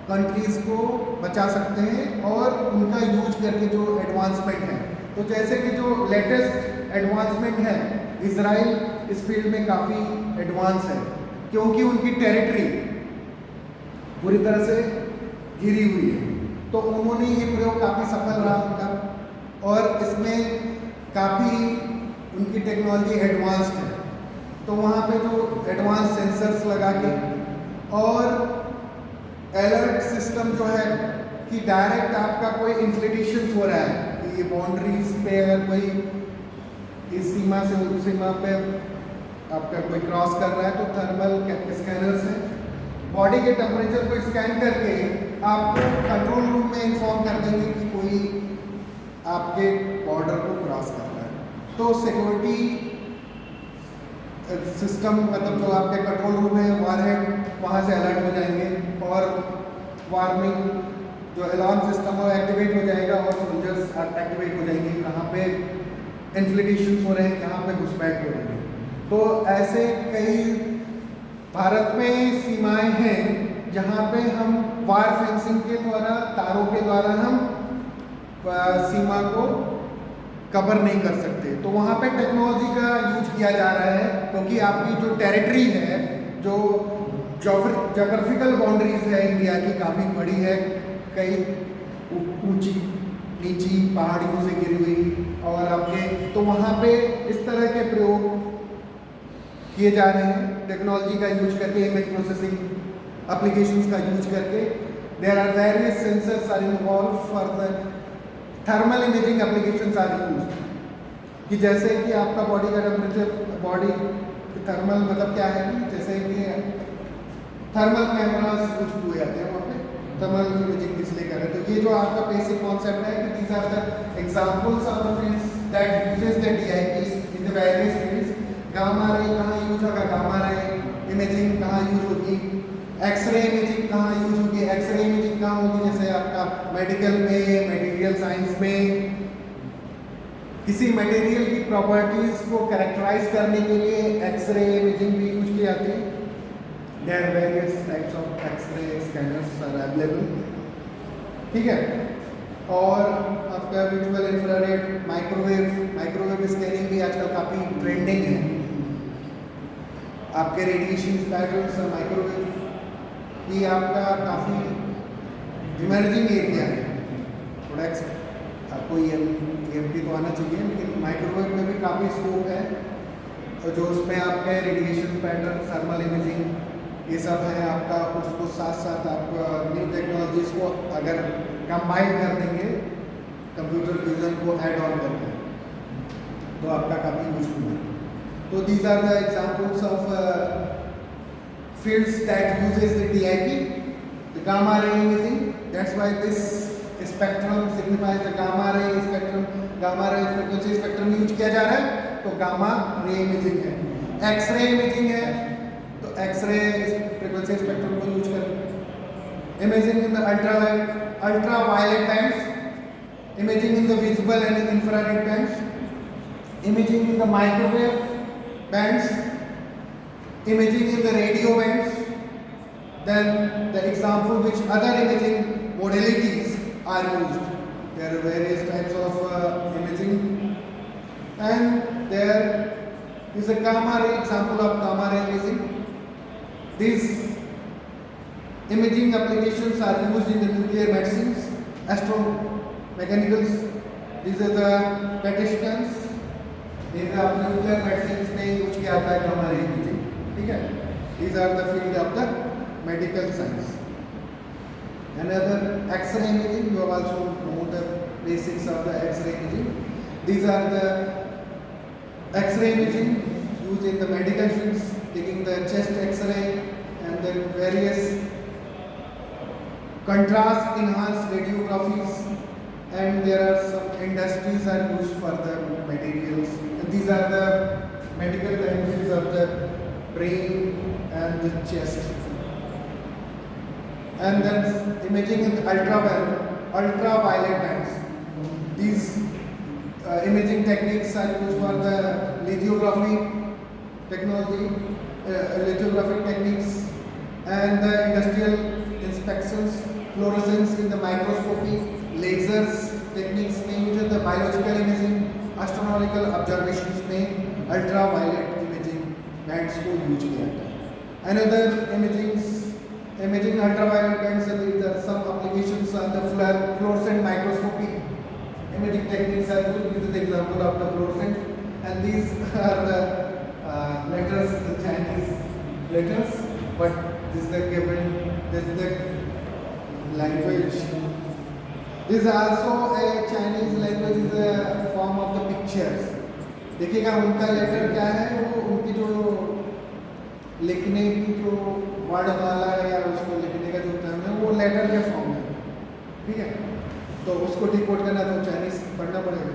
कंट्रीज़ को बचा सकते हैं और उनका यूज करके जो एडवांसमेंट है, तो जैसे कि जो लेटेस्ट एडवांसमेंट है, इजराइल इस फील्ड में काफ़ी एडवांस है, क्योंकि उनकी टेरिटरी पूरी तरह से घिरी हुई है। तो उन्होंने ये प्रयोग काफ़ी सफल रहा उनका, और इसमें काफ़ी उनकी टेक्नोलॉजी एडवांस्ड है। तो वहाँ पे जो एडवांस सेंसर्स लगा के और अलर्ट सिस्टम जो है कि डायरेक्ट आपका कोई इंफ्लेटेशन हो रहा है कि ये बाउंड्रीज पे अगर कोई इस सीमा से उस सीमा पे आपका कोई क्रॉस कर रहा है, तो थर्मल स्कैनर्स हैं, बॉडी के टेम्परेचर को स्कैन करके आपको कंट्रोल रूम में इन्फॉर्म कर देंगे कि कोई आपके बॉर्डर को क्रॉस कर रहा है। तो सिक्योरिटी सिस्टम, मतलब जो आपके कंट्रोल रूम है, वारहेड, वहाँ से अलर्ट हो जाएंगे और वार्मिंग जो अलार्म सिस्टम है एक्टिवेट हो जाएगा और सोल्जर्स एक्टिवेट हो जाएंगे कहाँ पे इन्फ्लेटेशन हो रहे हैं, कहाँ पे घुसपैठ हो रही है। तो ऐसे कई भारत में सीमाएं हैं जहाँ पे हम वायर फेंसिंग के द्वारा, तारों के द्वारा हम सीमा को कवर नहीं कर सकते। तो वहाँ पे टेक्नोलॉजी का यूज किया जा रहा है, क्योंकि आपकी जो टेरिटरी है, जो जोग्राफिकल बाउंड्रीज है इंडिया की काफ़ी बड़ी है, कई ऊंची नीची पहाड़ियों से घिरी हुई, और आपके तो वहाँ पे इस तरह के प्रयोग किए जा रहे हैं टेक्नोलॉजी का यूज करके, इमेज प्रोसेसिंग एप्लीकेशंस का यूज करके। There are various sensors are involve for the thermal imaging applications are used, कि जैसे कि आपका बॉडी का टेम्परेचर, बॉडी थर्मल मतलब क्या है कि जैसे कि थर्मल कैमरास यूज हुए जाते हैं वहाँ पे, थर्मल इमेजिंग डिस्प्ले कर रहे हैं। तो ये जो आपका बेसिक कॉन्सेप्ट है कि these are the examples of the fields that uses the DIPs in the various fields. Gamma ray कहाँ यूज होगा, गामा रे इमेजिंग कहाँ यूज होगी, एक्सरे इमेजिंग कहाँ यूज होगी, एक्सरे इमेजिंग कहाँ होगी, जैसे आपका मेडिकल में, मटेरियल साइंस में किसी मटेरियल की प्रॉपर्टीज को कैरेक्टराइज करने के लिए एक्सरे इमेजिंग भी यूज की जाती है। There are various types of X ray scanners are available, ठीक है। और आपका विजुअल इंफ्रारेड, माइक्रोवेव स्कैनिंग भी आजकल काफ़ी ट्रेंडिंग है। आपके रेडिएशन पैटर्न्स और माइक्रोवेव ये आपका काफ़ी इमर्जिंग एरिया है। थोड़ा आपको EMP तो आना चाहिए, लेकिन माइक्रोवेव में भी काफ़ी स्कोप है, और जो उसमें आपके रेडिएशन पैटर्न, थर्मल इमेजिंग ये सब है आपका। उसको साथ साथ आप न्यू टेक्नोलॉजीज को अगर कंबाइन कर देंगे, कंप्यूटर विजन को ऐड ऑन करके, तो आपका काफ़ी यूजफुल है। तो these are the examples of fields that uses the DIP, the gamma ray imaging. That's why this spectrum signifies the gamma ray spectrum. Gamma ray frequency spectrum use किया जा रहा है, तो गामा रे इमेजिंग है। X ray imaging है, तो X ray frequency spectrum को use कर। Imaging in the ultraviolet bands, imaging in the visible and infrared bands, imaging in the microwave bands, imaging in the radio bands. Then the example which other imaging modalities are used. There are various types of imaging, and there is a gamma ray example of gamma ray imaging. These imaging applications are used in the nuclear medicines, astromechanicals. These are the PET scans. These are nuclear medicines में use किया जाता है gamma ray imaging, ठीक है। These are the field of the medical science. Another X-ray imaging, you have also known the basics of the X-ray imaging. These are the X-ray imaging used in the medical fields, taking the chest X-ray and then various contrast enhanced radiographies, and there are some industries are used for the materials. And these are the medical dimensions of the brain and the chest. And then imaging in ultraviolet bands. These imaging techniques are used for the lithography technology, lithographic techniques, and the industrial inspections, fluorescence in the microscopy, lasers techniques में use होता है, biological imaging, astronomical observations में ultraviolet bands को use किया जाता है। Another imaging ultraviolet bands, and there are some applications on the fluorescent microscopy. Imaging techniques are used. This is the example of the fluorescent, and these are the letters, the Chinese letters, but this is the given, this is the language. This is also a Chinese language, is a form of the pictures. देखिएगा उनका letter क्या है, वो उनकी जो लिखने की जो वर्णमाला है या उसको लिखने का जो टर्म है वो लेटर के फॉर्म में, ठीक है। तो उसको डिकोड करना तो चाइनीज पढ़ना पड़ेगा।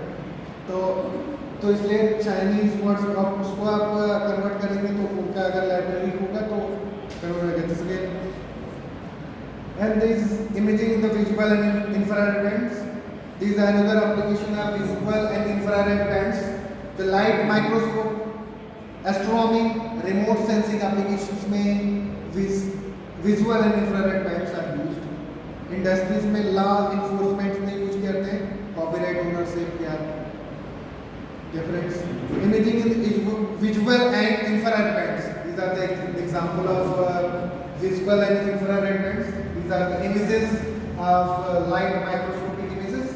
तो इसलिए चाइनीज वर्ड्स आप उसको आप कन्वर्ट करेंगे तो उनका अगर लाइब्रेरी होगा तो कन्वर्ट करेंगे। इसलिए and this imaging in the visual and infrared bands, this are another application of visual and infrared bands. The light microscope astronomy, remote sensing applications में visual and infrared bands are used. Industries में law enforcement में use करते हैं, copyright ownership या difference. Imaging in visual and infrared bands, these are the example of visible and infrared bands. These are the images of light microscopic images.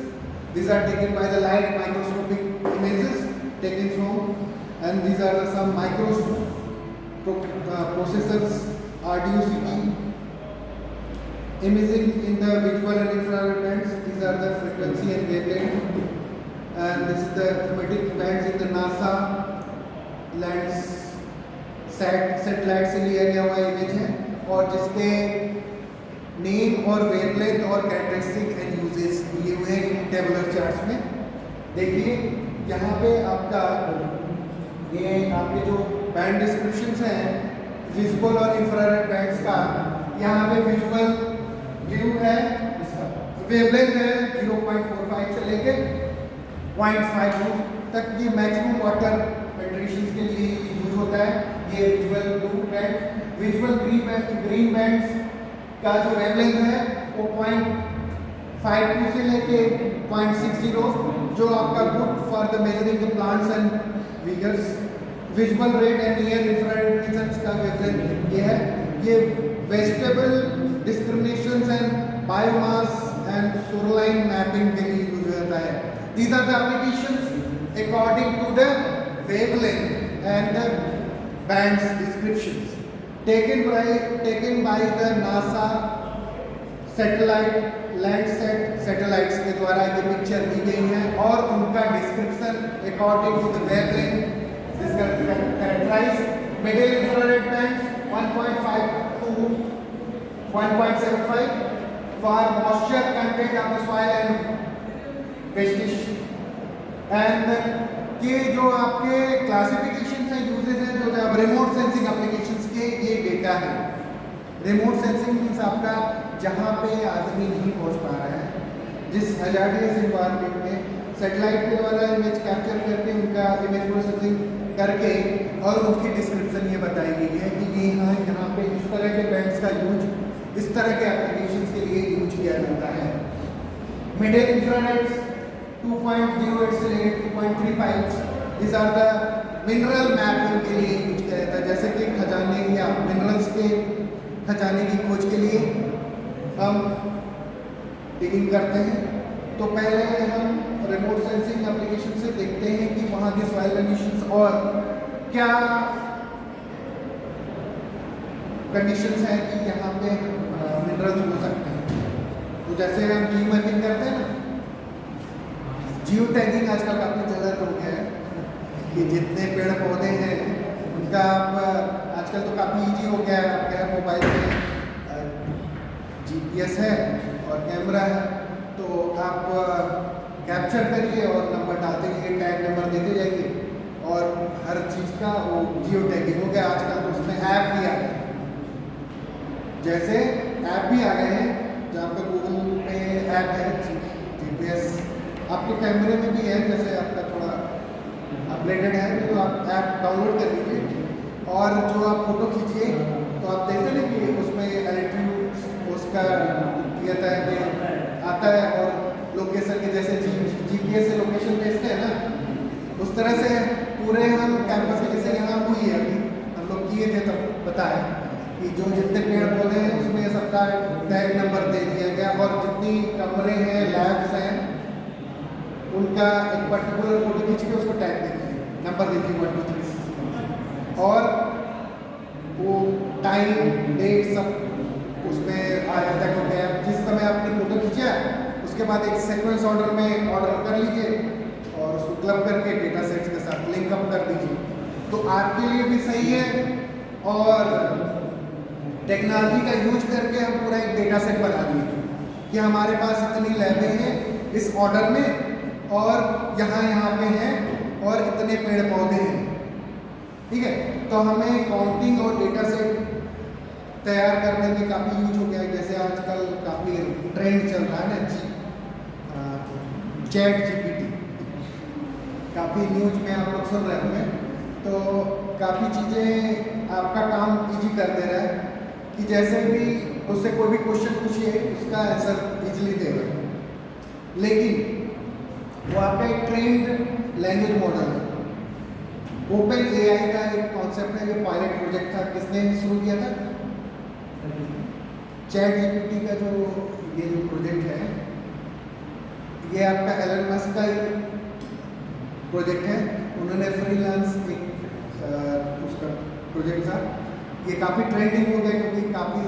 These are taken by the light microscopic images taken from, and these are the some processors, RDUCP. Imaging in the visual and infrared bands, these are the frequency and wavelength, and this is the thematic bands in the NASA lands satellite से लिया गया हुआ image है, और जिसके name और wavelength और characteristic and uses दिए हुए हैं टेबुलर चार्ट्स में। देखिए यहाँ पे आपका ये आपके जो बैंड डिस्क्रिप्शंस हैं विजुअल और इंफ्रारेड बैंड्स का, यहाँ पे विजुअल व्यू है, वेवलेंथ है 0.45 से लेके 0.52 तक, ये मैक्सिमम वाटर पेनिट्रेशन के लिए यूज होता है। ये visual blue band, visual green bands का जो वेवलेंथ है वो 0.52 से लेके 0.60, जो आपका good for the measuring the plants and figures. Visual red and near infrared regions का वेवलेंथ ये है। ये vegetable discriminations and biomass and shoreline mapping के लिए यूज होता है। These are the applications according to the wavelength and the bands descriptions taken by the NASA satellite Landsat satellites के द्वारा ये पिक्चर दी गई है, और उनका description according to the wavelength this characterize middle infrared bands 1.5 to 1.75 for moisture content of the soil and vegetation, and कि जो आपके क्लासिफिकेशन है यूजेज हैं जो अब रिमोट सेंसिंग एप्लीकेशंस के ये डेटा है। रिमोट सेंसिंग मीन्स आपका जहाँ पे आदमी नहीं पहुँच पा रहा है, जिस हजार्डियस एनवायरनमेंट में सैटेलाइट के द्वारा इमेज कैप्चर करके उनका इमेज प्रोसेसिंग करके और उनकी डिस्क्रिप्शन ये बताई गई है कि ये यहाँ पे इस तरह के बैंड्स का यूज इस तरह के एप्लीकेशंस के लिए यूज किया जाता है। मिडिल इंफ्रारेड 2.08 से लेकर 2.35, these are the mineral mapping के लिए यूज किया जाता है, जैसे कि खजाने या मिनरल्स के खजाने की खोज के लिए हम डिगिंग करते हैं। तो पहले हम रिमोट सेंसिंग एप्लीकेशन से देखते हैं कि वहाँ की सॉइल कंडीशंस और क्या कंडीशंस हैं कि यहाँ पे मिनरल्स हो सकते हैं। तो जैसे हम जी मैपिंग करते हैं ना, जियो टैगिंग आजकल काफ़ी चलन हो गया है कि जितने पेड़ पौधे हैं उनका आप आजकल तो काफ़ी ईजी हो गया है, आपके मोबाइल में GPS है और कैमरा है, तो आप कैप्चर करिए और नंबर डालते जाइए, टैग नंबर देते जाइए, और हर चीज़ का वो जियो टैगिंग हो गया। आजकल तो उसमें ऐप भी आ गए, जैसे ऐप भी आ गए हैं जहाँ पर गूगल पे ऐप है GPS, आपके कैमरे में भी है, जैसे आपका थोड़ा अपडेटेड है तो आप ऐप डाउनलोड कर लीजिए, और जो आप फोटो खींचिए तो आप देखते हैं कि उसमें एल्टीट्यूड उसका आता है, और लोकेशन के जैसे GPS से लोकेशन भेजते हैं ना, उस तरह से पूरे हम कैंपस के जैसे यहाँ हुई है, अभी हम लोग किए थे तब पता है कि जो जितने पेड़ पौधे हैं उसमें सबका टैग नंबर दे दिया गया, और जितनी कमरे हैं लैब्स हैं उनका एक पर्टिकुलर फोटो खींच के उसको टैग देखिए, नंबर देखिए 1 2 3, और वो टाइम डेट सब उसमें आ जाता है क्योंकि आप जिस समय आपने फोटो खींचा उसके बाद एक सीक्वेंस ऑर्डर में ऑर्डर कर लीजिए और उसको क्लब करके डेटा सेट्स के साथ लिंक अप कर दीजिए। तो आपके लिए भी सही है, और टेक्नोलॉजी का यूज करके हम पूरा एक डेटा सेट बना दिए कि हमारे पास इतनी लैबें हैं इस ऑर्डर में, और यहाँ पे हैं, और इतने पेड़ पौधे हैं, ठीक है। तो हमें काउंटिंग और डेटा सेट तैयार करने में काफ़ी यूज हो गया है। जैसे आजकल काफ़ी ट्रेंड चल रहा है ना चैट GPT, काफ़ी न्यूज में आप लोग सुन रहे होंगे, तो काफ़ी चीज़ें आपका काम इजी कर दे रहा है कि जैसे भी उससे कोई भी क्वेश्चन पूछिए उसका आंसर इजीली देगा। लेकिन वो आपका एक ट्रेंड लैंग्वेज मॉडल है। ओपन एआई का एक कॉन्सेप्ट है, ये पायलट प्रोजेक्ट था, किसने शुरू किया था? चैट जीपीटी का जो ये जो प्रोजेक्ट है, ये आपका एलन मस्क का प्रोजेक्ट है। उन्होंने फ्रीलांस एक उसका प्रोजेक्ट था, ये काफ़ी ट्रेंडिंग हो गया क्योंकि काफ़ी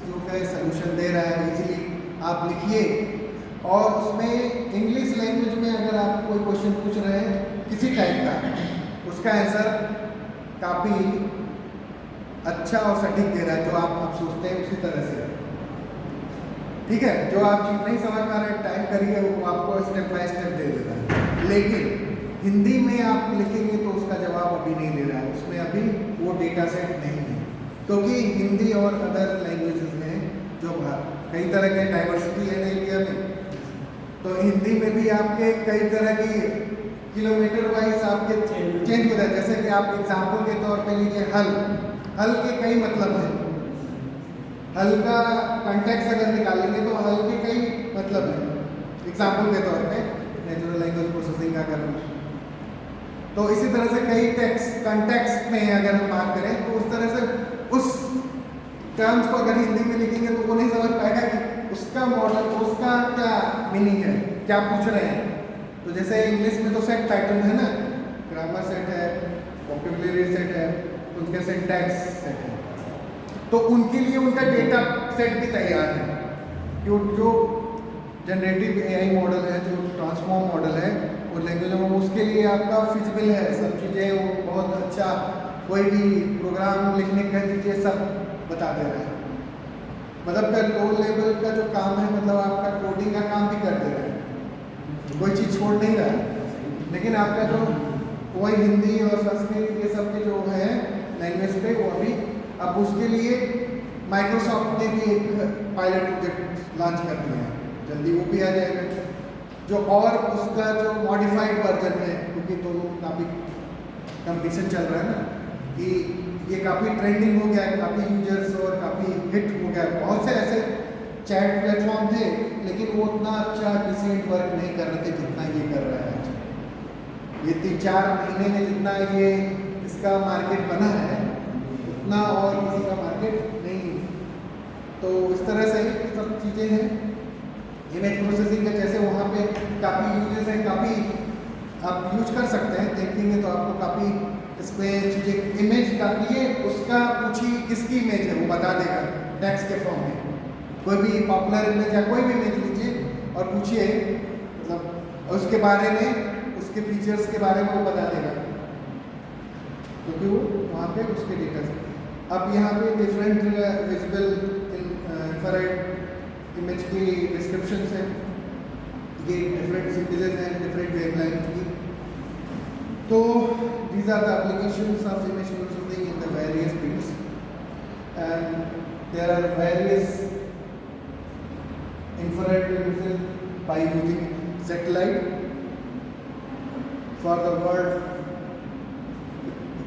जो है सलूशन दे रहा है। इजीली आप लिखिए और उसमें इंग्लिश लैंग्वेज में अगर आप कोई क्वेश्चन पूछ रहे हैं किसी टाइप का, उसका आंसर काफ़ी अच्छा और सटीक दे रहा है, जो आप सोचते हैं उसी तरह से। ठीक है, जो आप चीज़ नहीं समझ पा रहे टाइप करिए, वो आपको स्टेप बाय स्टेप दे देता है। लेकिन हिंदी में आप लिखेंगे तो उसका जवाब अभी नहीं दे रहा है, उसमें अभी वो डेटा सेट नहीं है, क्योंकि हिंदी और अदर लैंग्वेजेस में जो कई तरह के डाइवर्सिटी है ना इंडिया में, तो हिंदी में भी आपके कई तरह की किलोमीटर वाइज आपके चेंज हो रहा है। जैसे कि आप एग्जाम्पल के तौर पे लीजिए हल के कई मतलब हैं। हल का कंटेक्स्ट अगर निकालेंगे तो हल के कई मतलब हैं। एग्जाम्पल के तौर पे नेचुरल लैंग्वेज प्रोसेसिंग का करूँ तो इसी तरह से कई कंटेक्स्ट में अगर हम बात करें तो उस तरह से उस टर्म्स को अगर हिंदी में लिखेंगे तो वो नहीं समझ पाएगा कि उसका मॉडल, उसका क्या मीनिंग है, क्या पूछ रहे हैं। तो जैसे इंग्लिश में तो सेट पैटर्न है ना, ग्रामर सेट है, वोकैबुलरी सेट है, उनके सिंटैक्स सेट है, तो उनके लिए उनका डेटा सेट भी तैयार है। जो जनरेटिव एआई मॉडल है, जो ट्रांसफॉर्म मॉडल है वो लैंग्वेज में, उसके लिए आपका फिजिबल है सब चीज़ें, वो बहुत अच्छा कोई भी प्रोग्राम लिखने कह दीजिए सब बता दे रहा है। मतलब का लो लेवल का जो काम है, मतलब आपका कोडिंग का काम भी कर दे रहा है, कोई चीज़ छोड़ नहीं रहा है। लेकिन आपका जो वही हिंदी और संस्कृत ये सब के जो है लैंग्वेज पे, वो अभी अब उसके लिए माइक्रोसॉफ्ट ने भी एक पायलट प्रोजेक्ट लॉन्च कर दिया है, जल्दी वो भी आ जाएगा। जो और उसका जो मॉडिफाइड वर्जन है, क्योंकि दोनों काफ़ी कंपटीशन चल रहा है ना, कि ये काफ़ी ट्रेंडिंग हो गया है, काफ़ी यूजर्स और काफ़ी हिट हो गया है। बहुत से ऐसे चैट प्लेटफॉर्म थे लेकिन वो उतना अच्छा डिसेंट वर्क नहीं कर रहे थे जितना ये कर रहा है आज। ये 3-4 महीने में जितना ये इसका मार्केट बना है उतना और किसी का मार्केट नहीं। तो इस तरह से ही सब चीज़ें हैं। इमेज प्रोसेसिंग का जैसे वहाँ पे काफ़ी यूजेस हैं, काफ़ी आप यूज कर सकते हैं, देखेंगे तो आपको काफ़ी इसमें चीज़ें। इमेज डालिए, उसका पूछिए किसकी इमेज है, वो बता देगा टेक्स्ट के फॉर्म में। कोई भी पॉपुलर इमेज या कोई भी इमेज लीजिए और पूछिए, मतलब उसके बारे में, उसके फीचर्स के बारे में वो बता देगा, क्योंकि वो वहाँ पे उसके डेटा से। अब यहाँ पे डिफरेंट विजिबल इंफ्रारेड इमेज की डिस्क्रिप्शन है, ये डिफरेंट सिटीजन हैं, डिफरेंट वेवलेंथ की। तो these are the applications of image processing in the various fields, and there are various infrared images by using satellite for the world,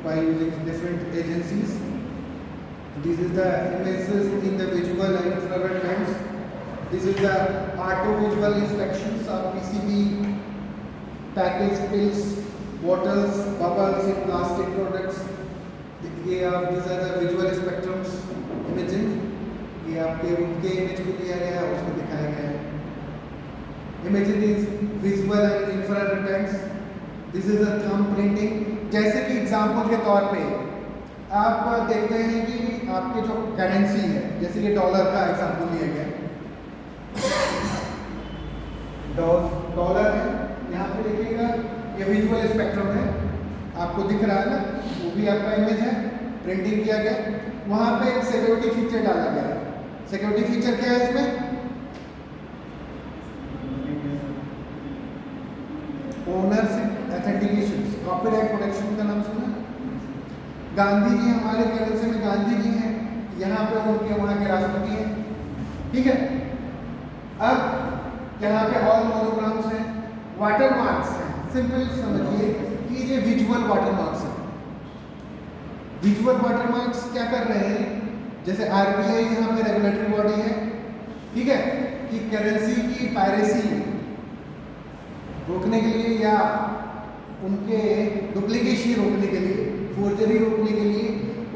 by using different agencies. This is the images in the visual and infrared bands. This is the auto-visual inspections of PCB, package pills, bottles, bubbles in plastic products. These are the visual spectrums imaging. ये आपके उनके image को लिया गया है, उसको दिखाया गया है। Imaging is visual and infrared bands. This is the thumb printing. जैसे कि एग्जाम्पल के तौर पे आप देखते हैं कि आपके जो करेंसी है, जैसे ये डॉलर का एग्जाम्पल लिया गया, डॉलर है, यहाँ पे देखिएगा ये विजुअल स्पेक्ट्रम है, आपको दिख रहा है ना, वो भी आपका इमेज है, प्रिंटिंग किया गया। वहाँ पे एक सिक्योरिटी फीचर डाला गया है। सिक्योरिटी फीचर क्या है इसमें? ओनरशिप ऑथेंटिकेशन, कॉपीराइट प्रोटेक्शन का नाम सुना? गांधी जी हमारे करेंसी में गांधी जी हैं, यहाँ पे उनके वहाँ के राष्ट्रपति हैं, ठीक है। अब यहाँ पे ऑल मोनोग्राम्स हैं, वाटर मार्क्स हैं। सिंपल समझिए कि ये विजुअल वाटर मार्क्स हैं। विजुअल वाटरमार्क्स क्या कर रहे हैं, जैसे आरबीआई यहाँ पे रेगुलेटरी बॉडी है, ठीक है, कि करेंसी की पायरेसी रोकने के लिए या उनके डुप्लीकेशन रोकने के लिए, फोर्जरी रोकने के लिए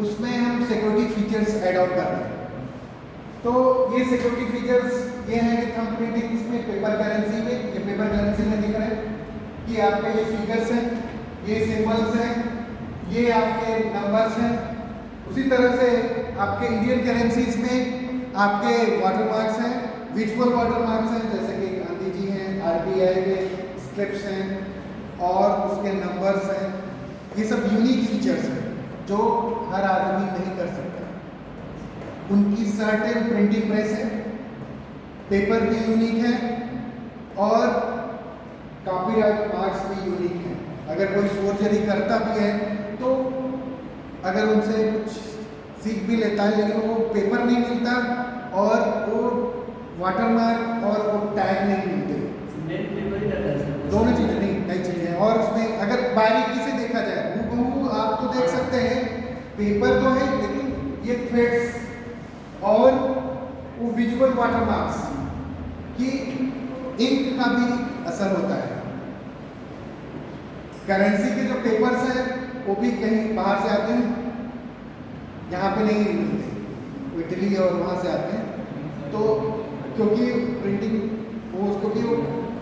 उसमें हम सिक्योरिटी फीचर्स ऐड ऑन कर रहे हैं। तो ये सिक्योरिटी फीचर्स ये हैं कि थंब प्रिंटिंग्स में, पेपर करेंसी में, ये पेपर करेंसी में दिख रहे हैं कि आपके ये फिगर्स हैं, ये सिंबल्स हैं, ये आपके नंबर्स हैं। उसी तरह से आपके इंडियन करेंसीज में आपके वाटरमार्क्स हैं, विजुअल वाटरमार्क्स हैं, जैसे कि गांधी जी हैं, आरबीआई के स्ट्रिप्स हैं और उसके नंबर्स हैं। ये सब यूनिक फीचर्स हैं जो हर आदमी नहीं कर सकता। उनकी सर्टेन प्रिंटिंग प्रेस है, पेपर भी यूनिक है और कॉपीराइट मार्क्स भी यूनिक है। अगर कोई फोर्जरी करता भी है तो अगर उनसे कुछ सीख भी लेता है लेकिन वो पेपर नहीं मिलता और वो वाटरमार्क और वो टैग नहीं मिलते। दोनों चीज़ें नहीं, नई चीज़ें हैं। और उसमें अगर बारीकी से देखा जाए, हूबहू आप तो देख सकते हैं, पेपर तो है लेकिन ये थ्रेड्स और वो विजुअल वाटरमार्क्स की इंक का भी असर होता है। करेंसी के जो पेपर्स हैं वो भी कहीं बाहर से आते हैं, यहाँ पे नहीं मिलते, इटली और वहाँ से आते हैं। तो क्योंकि प्रिंटिंग वो क्योंकि वो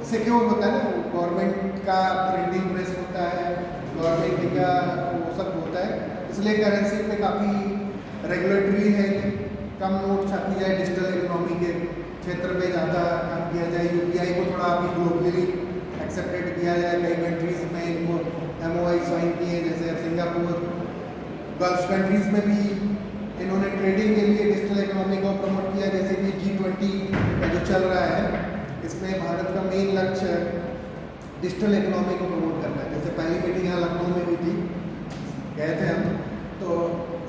सिक्योर होता है ना, गवर्नमेंट का प्रिंटिंग प्रेस होता है, गवर्नमेंट का वो सब होता है, इसलिए करेंसी पे काफ़ी रेगुलेटरी है कि कम नोट छापी जाए, डिजिटल इकोनॉमी के क्षेत्र में ज़्यादा काम किया जाए, यूपीआई को थोड़ा अभी ग्लोबली एक्सेप्टेड किया जाए। कई कंट्रीज़ में इनको MOI साइन किए, जैसे सिंगापुर, गल्फ कंट्रीज़ में भी इन्होंने ट्रेडिंग के लिए डिजिटल इकोनॉमी को प्रमोट किया, जैसे कि G20 जो चल रहा है, इसमें भारत का मेन लक्ष्य डिजिटल इकोनॉमी को प्रमोट करना है। जैसे पहली मीटिंग यहाँ लखनऊ में हुई थी, गए थे हम, तो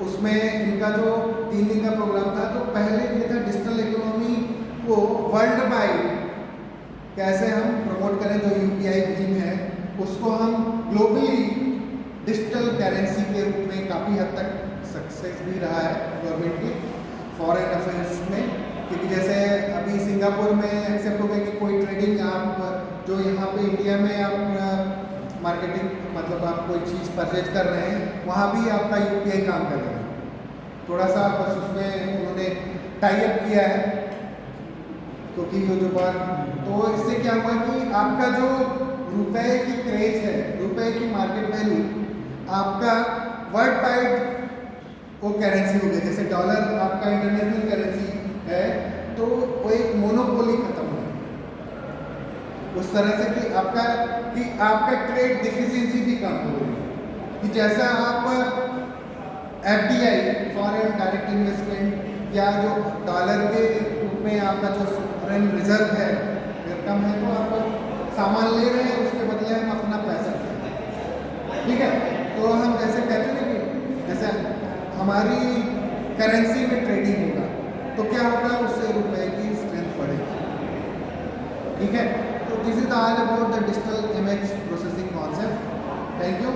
उसमें इनका जो 3 दिन का प्रोग्राम था, तो पहले ये था डिजिटल इकोनॉमी को वर्ल्ड वाइड कैसे हम प्रमोट करें। जो यूपीआई भीम है उसको हम ग्लोबली डिजिटल करेंसी के रूप में काफ़ी हद तक सक्सेस भी रहा है गवर्नमेंट के फॉरेन अफेयर्स में, क्योंकि जैसे अभी सिंगापुर में एक्सेप्ट हो गया कि कोई ट्रेडिंग आप जो यहाँ पे इंडिया में आप मार्केटिंग मतलब आप कोई चीज़ परचेज कर रहे हैं, वहाँ भी आपका यूपीआई काम करेगा। थोड़ा सा बस उसमें उन्होंने टाई अप किया है, क्योंकि ये जो बात, तो इससे क्या हुआ कि आपका जो रुपए की क्रेज है, रुपए की मार्केट वैल्यू आपका वर्ल्ड वाइड वो करेंसी हो गई। जैसे डॉलर आपका इंटरनेशनल करेंसी है, तो वो एक मोनोपोली खत्म हो गई उस तरह से कि आपका ट्रेड डिफिशिएंसी भी कम हो गई। कि जैसा आप FDI फॉरेन डायरेक्ट इन्वेस्टमेंट या जो डॉलर के रूप में आपका जो फॉरेन रिजर्व है अगर कम है, तो आप सामान ले रहे हैं, उसके बदले हम अपना पैसा दे रहे हैं, ठीक है। तो हम जैसे कहते हैं ना कि जैसे हमारी करेंसी में ट्रेडिंग होगा तो क्या होगा, उससे रुपए की स्ट्रेंथ बढ़ेगी, ठीक है। तो this is all about the digital image processing concept. Thank you.